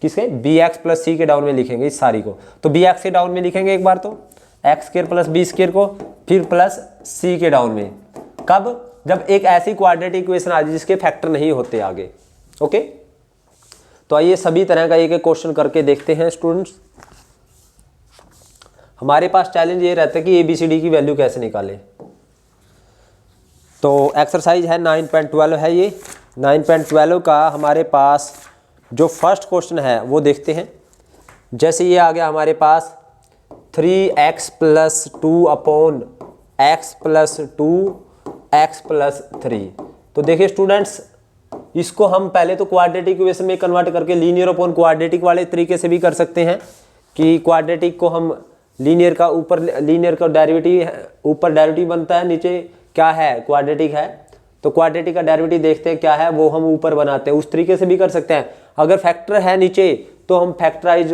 किसके, bx प्लस सी के डाउन में लिखेंगे इस सारी को। तो bx के डाउन में लिखेंगे एक बार, तो x square plus b square को, फिर प्लस सी के डाउन में। कब, जब एक ऐसी क्वाड्रेटिक इक्वेशन आ जाए जिसके फैक्टर नहीं होते आगे। ओके, तो आइए सभी तरह का एक एक क्वेश्चन करके देखते हैं स्टूडेंट्स। हमारे पास चैलेंज ये रहता है कि ABCD की वैल्यू कैसे निकालें। तो एक्सरसाइज है 9.12 है, ये 9.12 का हमारे पास जो फर्स्ट क्वेश्चन है वो देखते हैं। जैसे ये आ गया हमारे पास 3x plus 2 upon x plus 2 x plus 3। तो देखिए स्टूडेंट्स, इसको हम पहले तो क्वाड्रेटिक इक्वेशन में कन्वर्ट करके लीनियर अपॉन क्वाड्रेटिक वाले तरीके से भी कर सकते हैं, कि क्वाड्रेटिक को हम लीनियर का ऊपर, लीनियर का डेरिवेटिव ऊपर डेरिवेटिव बनता है, नीचे क्या है, क्वाड्रेटिक है, तो क्वाड्रेटिक का डेरिवेटिव देखते हैं क्या है, वो हम ऊपर बनाते हैं। उस तरीके से भी कर सकते हैं। अगर फैक्टर है नीचे तो हम फैक्टराइज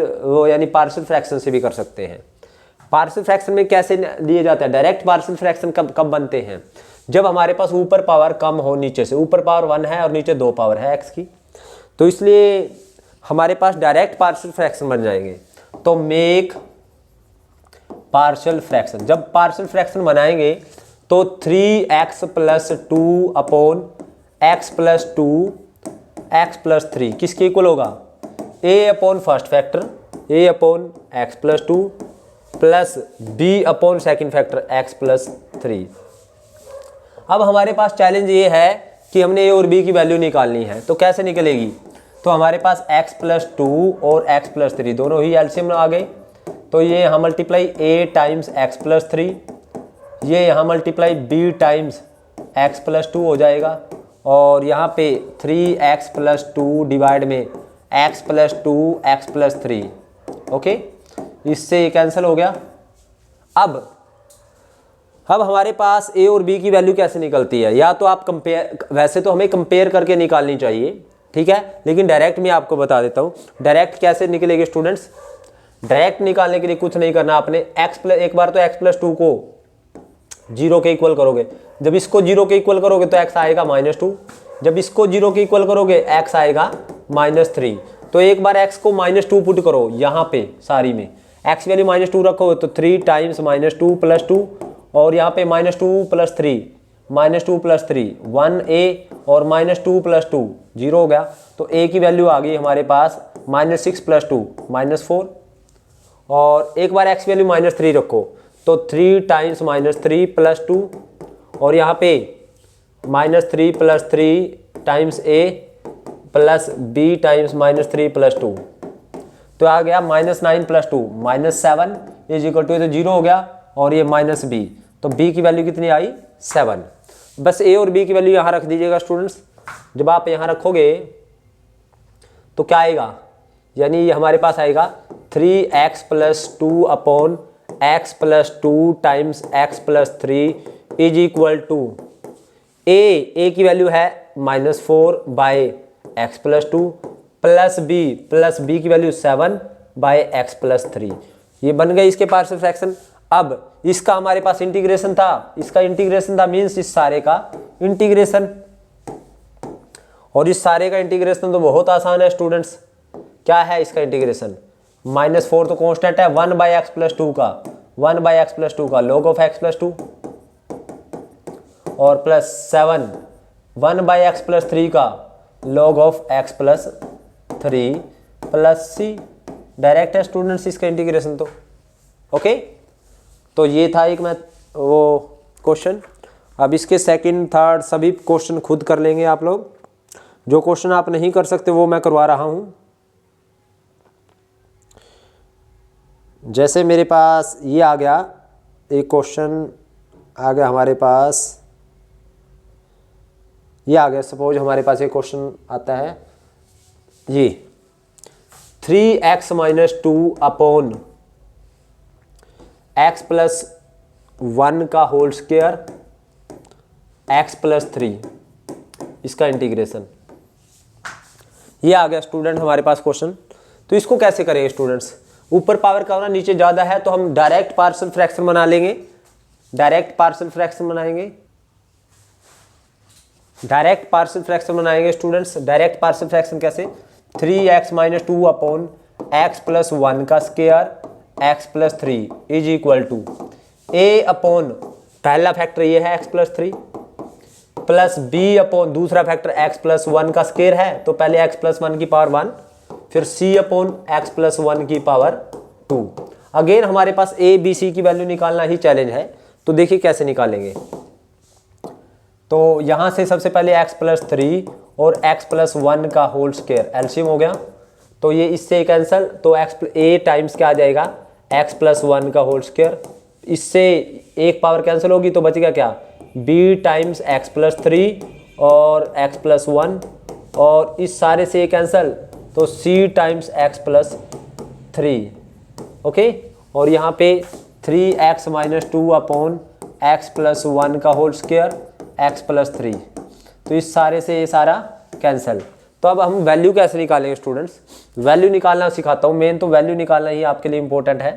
यानी पार्शियल फ्रैक्शन से भी कर सकते हैं। पार्शियल फ्रैक्शन में कैसे लिए जाते हैं, डायरेक्ट पार्शियल फ्रैक्शन कब बनते हैं, जब हमारे पास ऊपर पावर कम हो नीचे से, ऊपर पावर 1 है और नीचे 2 पावर है x की। तो इसलिए हमारे पास डायरेक्ट पार्शियल फ्रैक्शन बन जाएंगे। तो मेक पार्शियल फ्रैक्शन, जब पार्शियल फ्रैक्शन बनाएंगे तो 3x plus 2 upon x plus 2 x plus 3 किसके इक्वल होगा, a upon first factor a upon x plus 2 plus b upon second factor x plus 3। अब हमारे पास चैलेंज ये है कि हमने a और b की वैल्यू निकालनी है। तो कैसे निकलेगी, तो हमारे पास x प्लस 2 और x प्लस 3 दोनों ही एलसीएम आ गए। तो ये यहाँ multiply a times x plus 3, ये यहाँ multiply b times x plus 2 हो जाएगा, और यहाँ पे 3x प्लस 2 डिवाइड में x plus 2 x plus 3। Okay, इससे ये कैंसिल हो गया। अब हमारे पास a और b की वैल्यू कैसे निकलती है, या तो आप कंपेयर, वैसे तो हमें कंपेयर करके निकालनी चाहिए, ठीक है, लेकिन डायरेक्ट मैं आपको बता देता हूँ डायरेक्ट कैसे निकलेगी स्टूडेंट्स। डायरेक्ट निकालने के लिए कुछ नहीं करना आपने, एक बार तो x प्लस 2 को 0 के इक्वल करोगे, जब इसको 0 के इक्वल करोगे तो x आएगा -2, जब इसको 0 के इक्वल करोगे x आएगा -3। तो एक बार x को -2 पुट करो यहाँ पे सारी में, x वैल्यू -2 रखोगे तो 3 टाइम्स -2 प्लस 2, और यहाँ पे -2 प्लस 3 -2 प्लस 3 1a और -2 प्लस 2 0 हो गया। तो a की वैल्यू आ गई हमारे पास -6 प्लस 2 -4, और एक बार x वैल्यू -3 रखो तो 3 टाइम्स -3 प्लस 2, और यहाँ पे -3 plus 3 times a plus b times -3 plus 2, तो आ गया -9 प्लस 2 -7 इज इक्वल टू, 0 हो गया, और ये -b, तो b की वैल्यू कितनी आई 7। बस a और b की वैल्यू यहाँ रख दीजिएगा स्टूडेंट्स। जब आप यहाँ रखोगे तो क्या आएगा, यानी ये हमारे पास आएगा 3x plus 2 upon x plus 2 times x plus 3 is equal to a की वैल्यू है -4 by x plus 2 plus b की वैल्यू 7 बाय x प्लस 3। ये बन गई इसके पार्शियल फ्रैक्शन। अब इसका हमारे पास इंटीग्रेशन था, इसका इंटीग्रेशन था मीन्स इस सारे का इंटीग्रेशन, और इस सारे का इंटीग्रेशन तो बहुत आसान है स्टूडेंट्स। क्या है इसका इंटीग्रेशन, -4 तो कांस्टेंट है, 1 बाय एक्स प्लस 2 का log ऑफ x प्लस 2, और प्लस 7 1 बाय एक्स प्लस 3 का log of x plus 3 plus c। Direct है स्टूडेंट्स इसका इंटीग्रेशन तो। ओके, तो ये था एक वो क्वेश्चन। अब इसके सेकंड थर्ड सभी क्वेश्चन खुद कर लेंगे आप लोग, जो क्वेश्चन आप नहीं कर सकते वो मैं करवा रहा हूँ। जैसे मेरे पास ये आ गया, एक क्वेश्चन आ गया हमारे पास, ये आ गया, सपोज हमारे पास एक क्वेश्चन आता है ये 3x minus 2 upon x plus 1 का होल स्क्वायर x प्लस 3, इसका इंटीग्रेशन। ये आ गया स्टूडेंट हमारे पास क्वेश्चन। तो इसको कैसे करेंगे स्टूडेंट्स, ऊपर पावर का होना नीचे ज़्यादा है तो हम डायरेक्ट पार्शियल फ्रैक्शन बना लेंगे, डायरेक्ट पार्शियल फ्रैक्शन बनाएंगे, डायरेक्ट पार्शियल फ्रैक्शन बनाएंगे स्टूडेंट्स। डायरेक्ट पार्शियल फ्रैक्शन कैसे, 3x minus 2 upon x plus 1 का square x plus 3 is equal to a upon पहला फैक्टर ये है x plus 3 plus b upon दूसरा फैक्टर x प्लस 1 का square है, तो पहले x प्लस 1 की पावर 1, फिर c अपॉन x प्लस 1 की पावर 2। अगेन हमारे पास a b c की वैल्यू निकालना ही चैलेंज है, तो देखिए कैसे निकालेंगे। तो यहाँ से सबसे पहले x प्लस 3 और x प्लस 1 का होल स्क्वायर एलसीएम हो गया, तो ये इससे कैंसिल, तो a टाइम्स क्या आ जाएगा x प्लस 1 का होल स्क्वायर, इससे एक पावर कैंसिल होगी तो बचेगा क्या b टाइम्स x प्लस 3 और x प्लस 1, और इस सारे से कैंसिल तो c times x plus 3। Okay, और यहाँ पे 3x minus 2 upon x plus 1 का होल स्क्वायर x प्लस 3, तो इस सारे से ये सारा कैंसिल। तो अब हम वैल्यू कैसे निकालेंगे स्टूडेंट्स, वैल्यू निकालना सिखाता हूँ, मेन तो वैल्यू निकालना ही आपके लिए इंपॉर्टेंट है।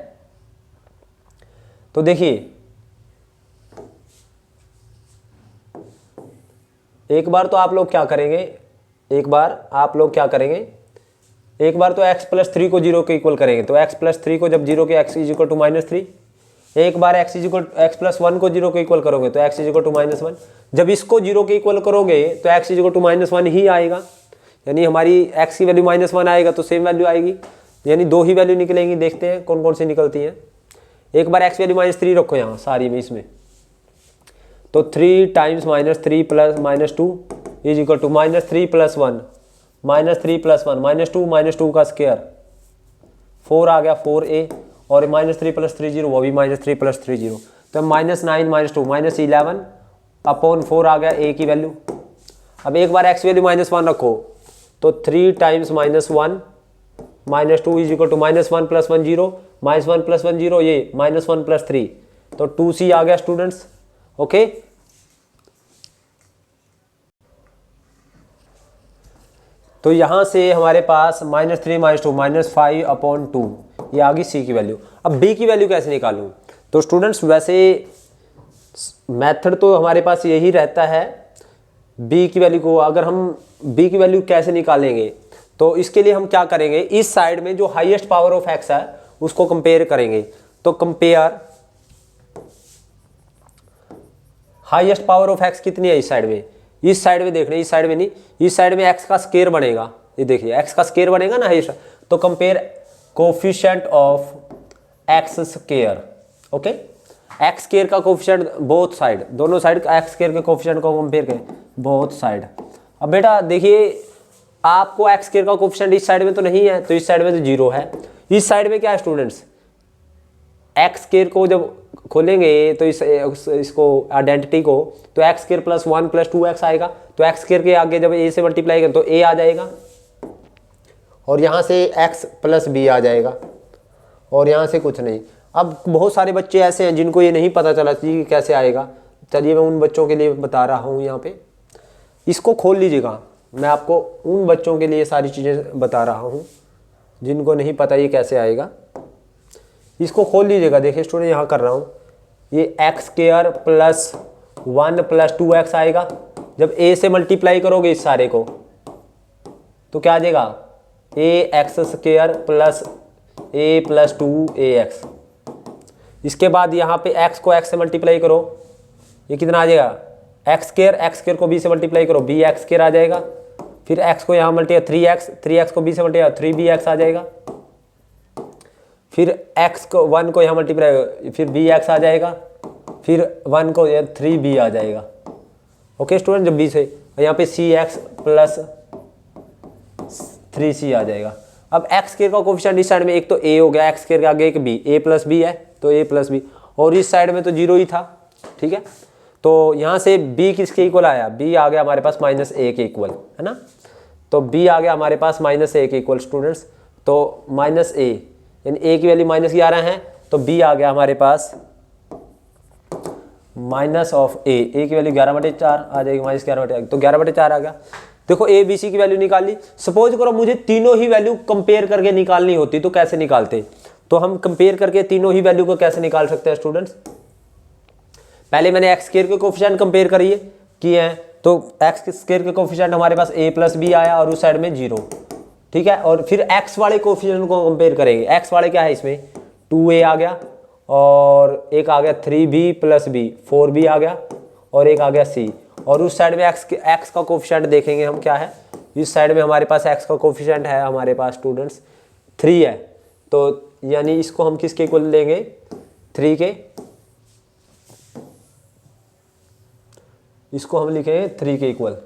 तो देखिए एक बार तो आप लोग क्या करेंगे, एक बार आप लोग क्या करेंगे, एक बार तो x प्लस 3 को 0 के इक्वल करेंगे, तो x प्लस 3 को जब 0 के x इज इक्वल टू -3, एक बार x प्लस 1 को 0 के इक्वल करोगे तो x इज इक्वल टू -1, जब इसको 0 के इक्वल करोगे तो x इज इक्वल टू -1 ही आएगा, यानी हमारी x की वैल्यू -1 आएगा तो सेम वैल्यू आएगी, यानी दो ही वैल्यू निकलेंगी। देखते हैं कौन कौन सी निकलती हैं। एक बार x वैल्यू -3 रखो यहाँ सारी में, इसमें तो 3 times -3 plus -2 is equal to -3 plus 1 -3 plus 1 -2 का स्क्वायर 4 आ गया 4a, और -3 प्लस 3 0 वो भी -3 प्लस 3 0, तो -9 -2 -11 अपॉन 4 आ गया a की वैल्यू। अब एक बार x वैल्यू -1 रखो तो 3 times -1 -2 is equal to -1 plus 1 0 -1 plus 1 0 ये -1 प्लस 3, तो 2c आ गया स्टूडेंट्स। ओके, तो यहां से हमारे पास -3 -2 -5 अपॉन 2 ये आ गई c की वैल्यू। अब b की वैल्यू कैसे निकालूं? तो स्टूडेंट्स वैसे मेथड तो हमारे पास यही रहता है, b की वैल्यू को अगर हम b की वैल्यू कैसे निकालेंगे, तो इसके लिए हम क्या करेंगे, इस साइड में जो हाईएस्ट पावर ऑफ x है उसको कंपेयर करेंगे। तो compare highest power of x कितनी है इस साइड में, इस साइड में देख रहे हैं, इस साइड में नहीं, इस साइड में x का स्क्वायर बनेगा, ये देखिए x का स्क्वायर बनेगा ना हाईएस्ट, तो compare coefficient of x square. Okay, x square का कोफिशिएंट बोथ साइड, दोनों साइड का x स्क्वायर के कोफिशिएंट को कंपेयर करें बोथ साइड। अब बेटा देखिए आपको x स्क्वायर का कोफिशिएंट इस साइड में तो नहीं है, तो इस साइड में तो 0 है, इस साइड में क्या है स्टूडेंट्स, x स्क्वायर को जब खोलेंगे तो इसको आइडेंटिटी को, तो x square plus 1 plus 2x आएगा, तो x स्क्वायर के आगे जब a से मल्टीप्लाई करें तो a आ जाएगा, और यहाँ से x प्लस b आ जाएगा, और यहाँ से कुछ नहीं। अब बहुत सारे बच्चे ऐसे हैं जिनको ये नहीं पता चला कि कैसे आएगा, चलिए मैं उन बच्चों के लिए बता रहा हूँ। यहाँ पे इसको खोल लीजिएगा, मैं आपको उन बच्चों के लिए सारी चीज़ें बता रहा हूँ जिनको नहीं पता ये कैसे आएगा। इसको खोल लीजिएगा, देखिए स्टूडेंट यहाँ कर रहा हूँ, ये x square plus 1 plus 2x आएगा, जब a से मल्टीप्लाई करोगे इस सारे को तो क्या आ जाएगा, ax square plus a plus 2ax। इसके बाद यहाँ पे x को x से मल्टीप्लाई करो, ये कितना आ जाएगा, x स्क्वायर को b से मल्टीप्लाई करो bx स्क्वायर आ जाएगा, फिर x को यहाँ मल्टीप्लाई 3x को b से मल्टीप्लाई 3bx आ जाएगा, फिर x को 1 को यहाँ मल्टीप्लाई फिर bx आ जाएगा, फिर 1 को 3b आ जाएगा। ओके स्टूडेंट, जब b से यहाँ पे cx प्लस 3c आ जाएगा। अब x स्क्वायर का कोफिशिएंट इस साइड में एक तो a हो गया, x स्क्वायर के आगे एक b, a प्लस b है तो a प्लस b, और इस साइड में तो 0 ही था, ठीक है। तो यहाँ से b किसके इक्वल आया, b आ गया हमारे पास -a के इक्वल, है ना, तो b आ गया हमारे पास -a के इक्वल स्टूडेंट्स, तो -a यानी a की वैल्यू -11 है, तो b आ गया हमारे पास माइनस ऑफ a की वैल्यू 11/4 आ जाएगी, -11/4 तो 11/4 आ गया। देखो a b c की वैल्यू निकाल ली। सपोज करो मुझे तीनों ही वैल्यू कंपेयर करके निकालनी होती तो कैसे निकालते, तो हम कंपेयर करके तीनों ही वैल्यू को कैसे निकाल सकते हैं स्टूडेंट्स, पहले मैंने x स्क्वायर के कोफिशिएंट कंपेयर किए हैं, तो x स्क्वायर के कोफिशिएंट हमारे पास a प्लस b आया और उस साइड में 0, ठीक है, और फिर x वाले कोफिशिएंट को कंपेयर करेंगे, x वाले क्या है इसमें 2a आ गया, और एक आ गया 3b प्लस b 4b आ गया, और एक आ गया c, और उस साइड में x का कोफिशिएंट देखेंगे हम क्या है, इस साइड में हमारे पास x का कोफिशिएंट है हमारे पास स्टूडेंट्स 3 है, तो यानी इसको हम किसके इक्वल लेंगे 3 के, इसको हम लिखेंगे 3 के इक्वल,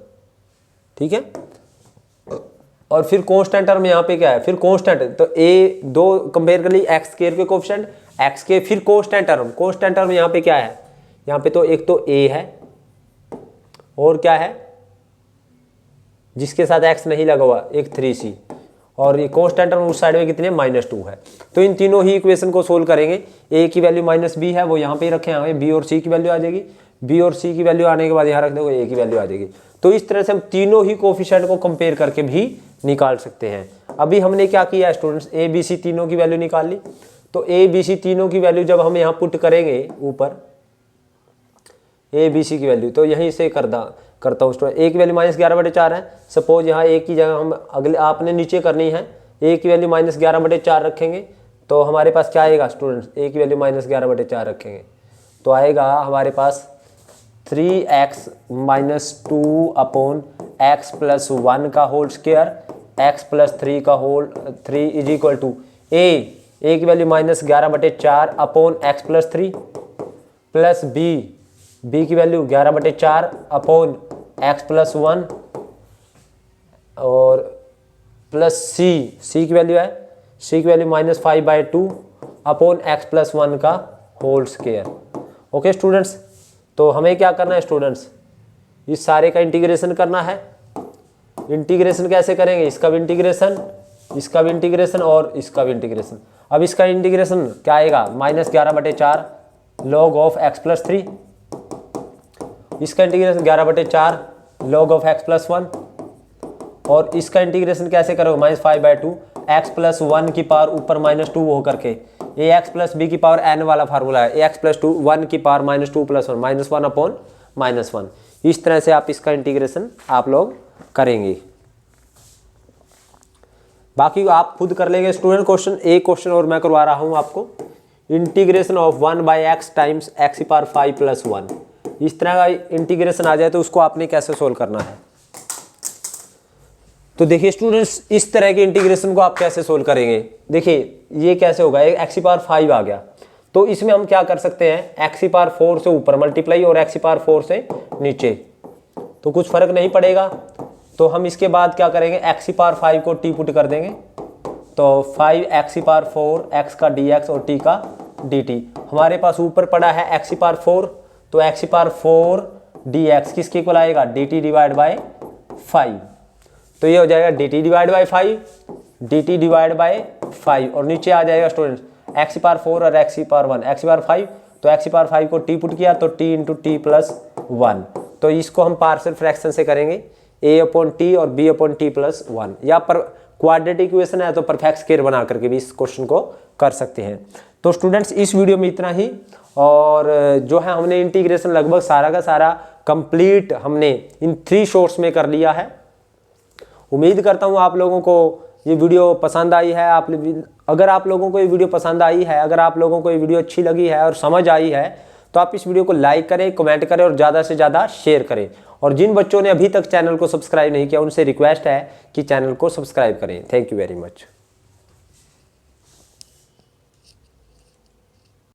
ठीक है। और फिर कांस्टेंट टर्म यहाँ पे क्या है, फिर कांस्टेंट, तो a दो कंपेयर कर ली x स्क्वायर के कोफिशिएंट x के, फिर कांस्टेंट टर्म यहाँ पे क्या है, यहाँ पे तो एक तो a है और क्या है जिसके साथ x नहीं लगा हुआ एक 3c, और ये कांस्टेंट टर्म उस साइड में कितने -2 है। तो इन तीनों ही इक्वेशन को सोल्व करेंगे, a की वैल्यू -b है वो यहाँ पे ही रखे हैं, b और c की वैल्यू आ जाएगी, b और c की वैल्यू आने के बाद यहाँ रख दोगे a की वैल्यू आ जाएगी। तो इस तरह से हम तीनों ही कोफिशिएंट को कंपेयर करके भी निकाल सकते हैं। अभी हमने क्या किया स्टूडेंट्स, a b c तीनों की वैल्यू निकाल ली, तो a b c तीनों की वैल्यू जब हम यहाँ पुट करेंगे ऊपर a b c की वैल्यू, तो यहीं से करता हूँ स्टूडेंट, a की वैल्यू -11/4 है। सपोज यहाँ a की जगह हम अगले आपने नीचे करनी है, ए की वैल्यू -11/4 रखेंगे तो हमारे पास क्या आएगा स्टूडेंट्स, ए की वैल्यू -11/4 रखेंगे तो आएगा हमारे पास 3x - 2 अपॉन x + 1 का होल स्क्वायर x + 3 का whole 3 is equal to a की value -11/4 upon x + 3 plus b की वैल्यू 11/4 अपॉन x + 1 और प्लस सी की वैल्यू है सी की वैल्यू -5/2 अपॉन x + 1 का होल स्क्वायर। ओके स्टूडेंट्स, तो हमें क्या करना है स्टूडेंट्स, इस सारे का इंटीग्रेशन करना है। इंटीग्रेशन कैसे करेंगे, इसका भी इंटीग्रेशन, इसका भी इंटीग्रेशन और इसका भी इंटीग्रेशन। अब इसका इंटीग्रेशन क्या आएगा, -11/4 log ऑफ x + 3, इसका इंटीग्रेशन 11/4 log ऑफ x + 1 और इसका इंटीग्रेशन कैसे करोगे, -5/2 x + 1 की पावर ऊपर -2 हो करके ax + b की पावर n वाला फार्मूला है, ax + 2 1 की पावर -2 + 1 -1 अपॉन -1। इस तरह से आप इसका इंटीग्रेशन आप लोग करेंगे, बाकी आप खुद कर लेंगे स्टूडेंट। एक क्वेश्चन और मैं करवा रहा हूं आपको, integration of 1/x times x⁵ + 1। इस तरह का इंटीग्रेशन आ जाए तो उसको आपने कैसे सोल्व करना है। तो देखिए स्टूडेंट्स, इस तरह के इंटीग्रेशन को आप कैसे सोल्व करेंगे, देखिए ये कैसे होगा, x⁵ आ गया तो इसमें हम क्या कर सकते हैं, x⁴ से ऊपर मल्टीप्लाई और x⁴ से नीचे, तो कुछ फर्क नहीं पड़ेगा। तो हम इसके बाद क्या करेंगे, x⁵ को t पुट कर देंगे तो 5x⁴ x का dx और t का dt। हमारे पास ऊपर पड़ा है x⁴, तो x⁴ dx किसके इक्वल आएगा, dt/5। तो ये हो जाएगा dt/5 dt/5 और नीचे आ जाएगा स्टूडेंट्स x⁴ और x⁴ x⁵ तो x⁵ को t पुट किया तो t × t + 1। तो इसको हम पार्शियल फ्रैक्शन से करेंगे a/t और b/t + 1, या पर क्वाड्रेटिक इक्वेशन है तो परफेक्ट स्क्वायर बना करके भी इस क्वेश्चन को कर सकते हैं। तो स्टूडेंट्स इस वीडियो में इतना ही, और जो है हमने इंटीग्रेशन लगभग सारा का सारा कंप्लीट हमने इन 3 शॉर्ट्स में कर लिया है। उम्मीद करता हूँ आप लोगों को ये वीडियो पसंद आई है। अगर आप लोगों को ये वीडियो पसंद आई है, अगर आप लोगों को ये वीडियो अच्छी लगी है और समझ आई है तो आप इस वीडियो को लाइक करें, कमेंट करें और ज़्यादा से ज़्यादा शेयर करें। और जिन बच्चों ने अभी तक चैनल को सब्सक्राइब नहीं किया उनसे रिक्वेस्ट है कि चैनल को सब्सक्राइब करें। Thank you very much.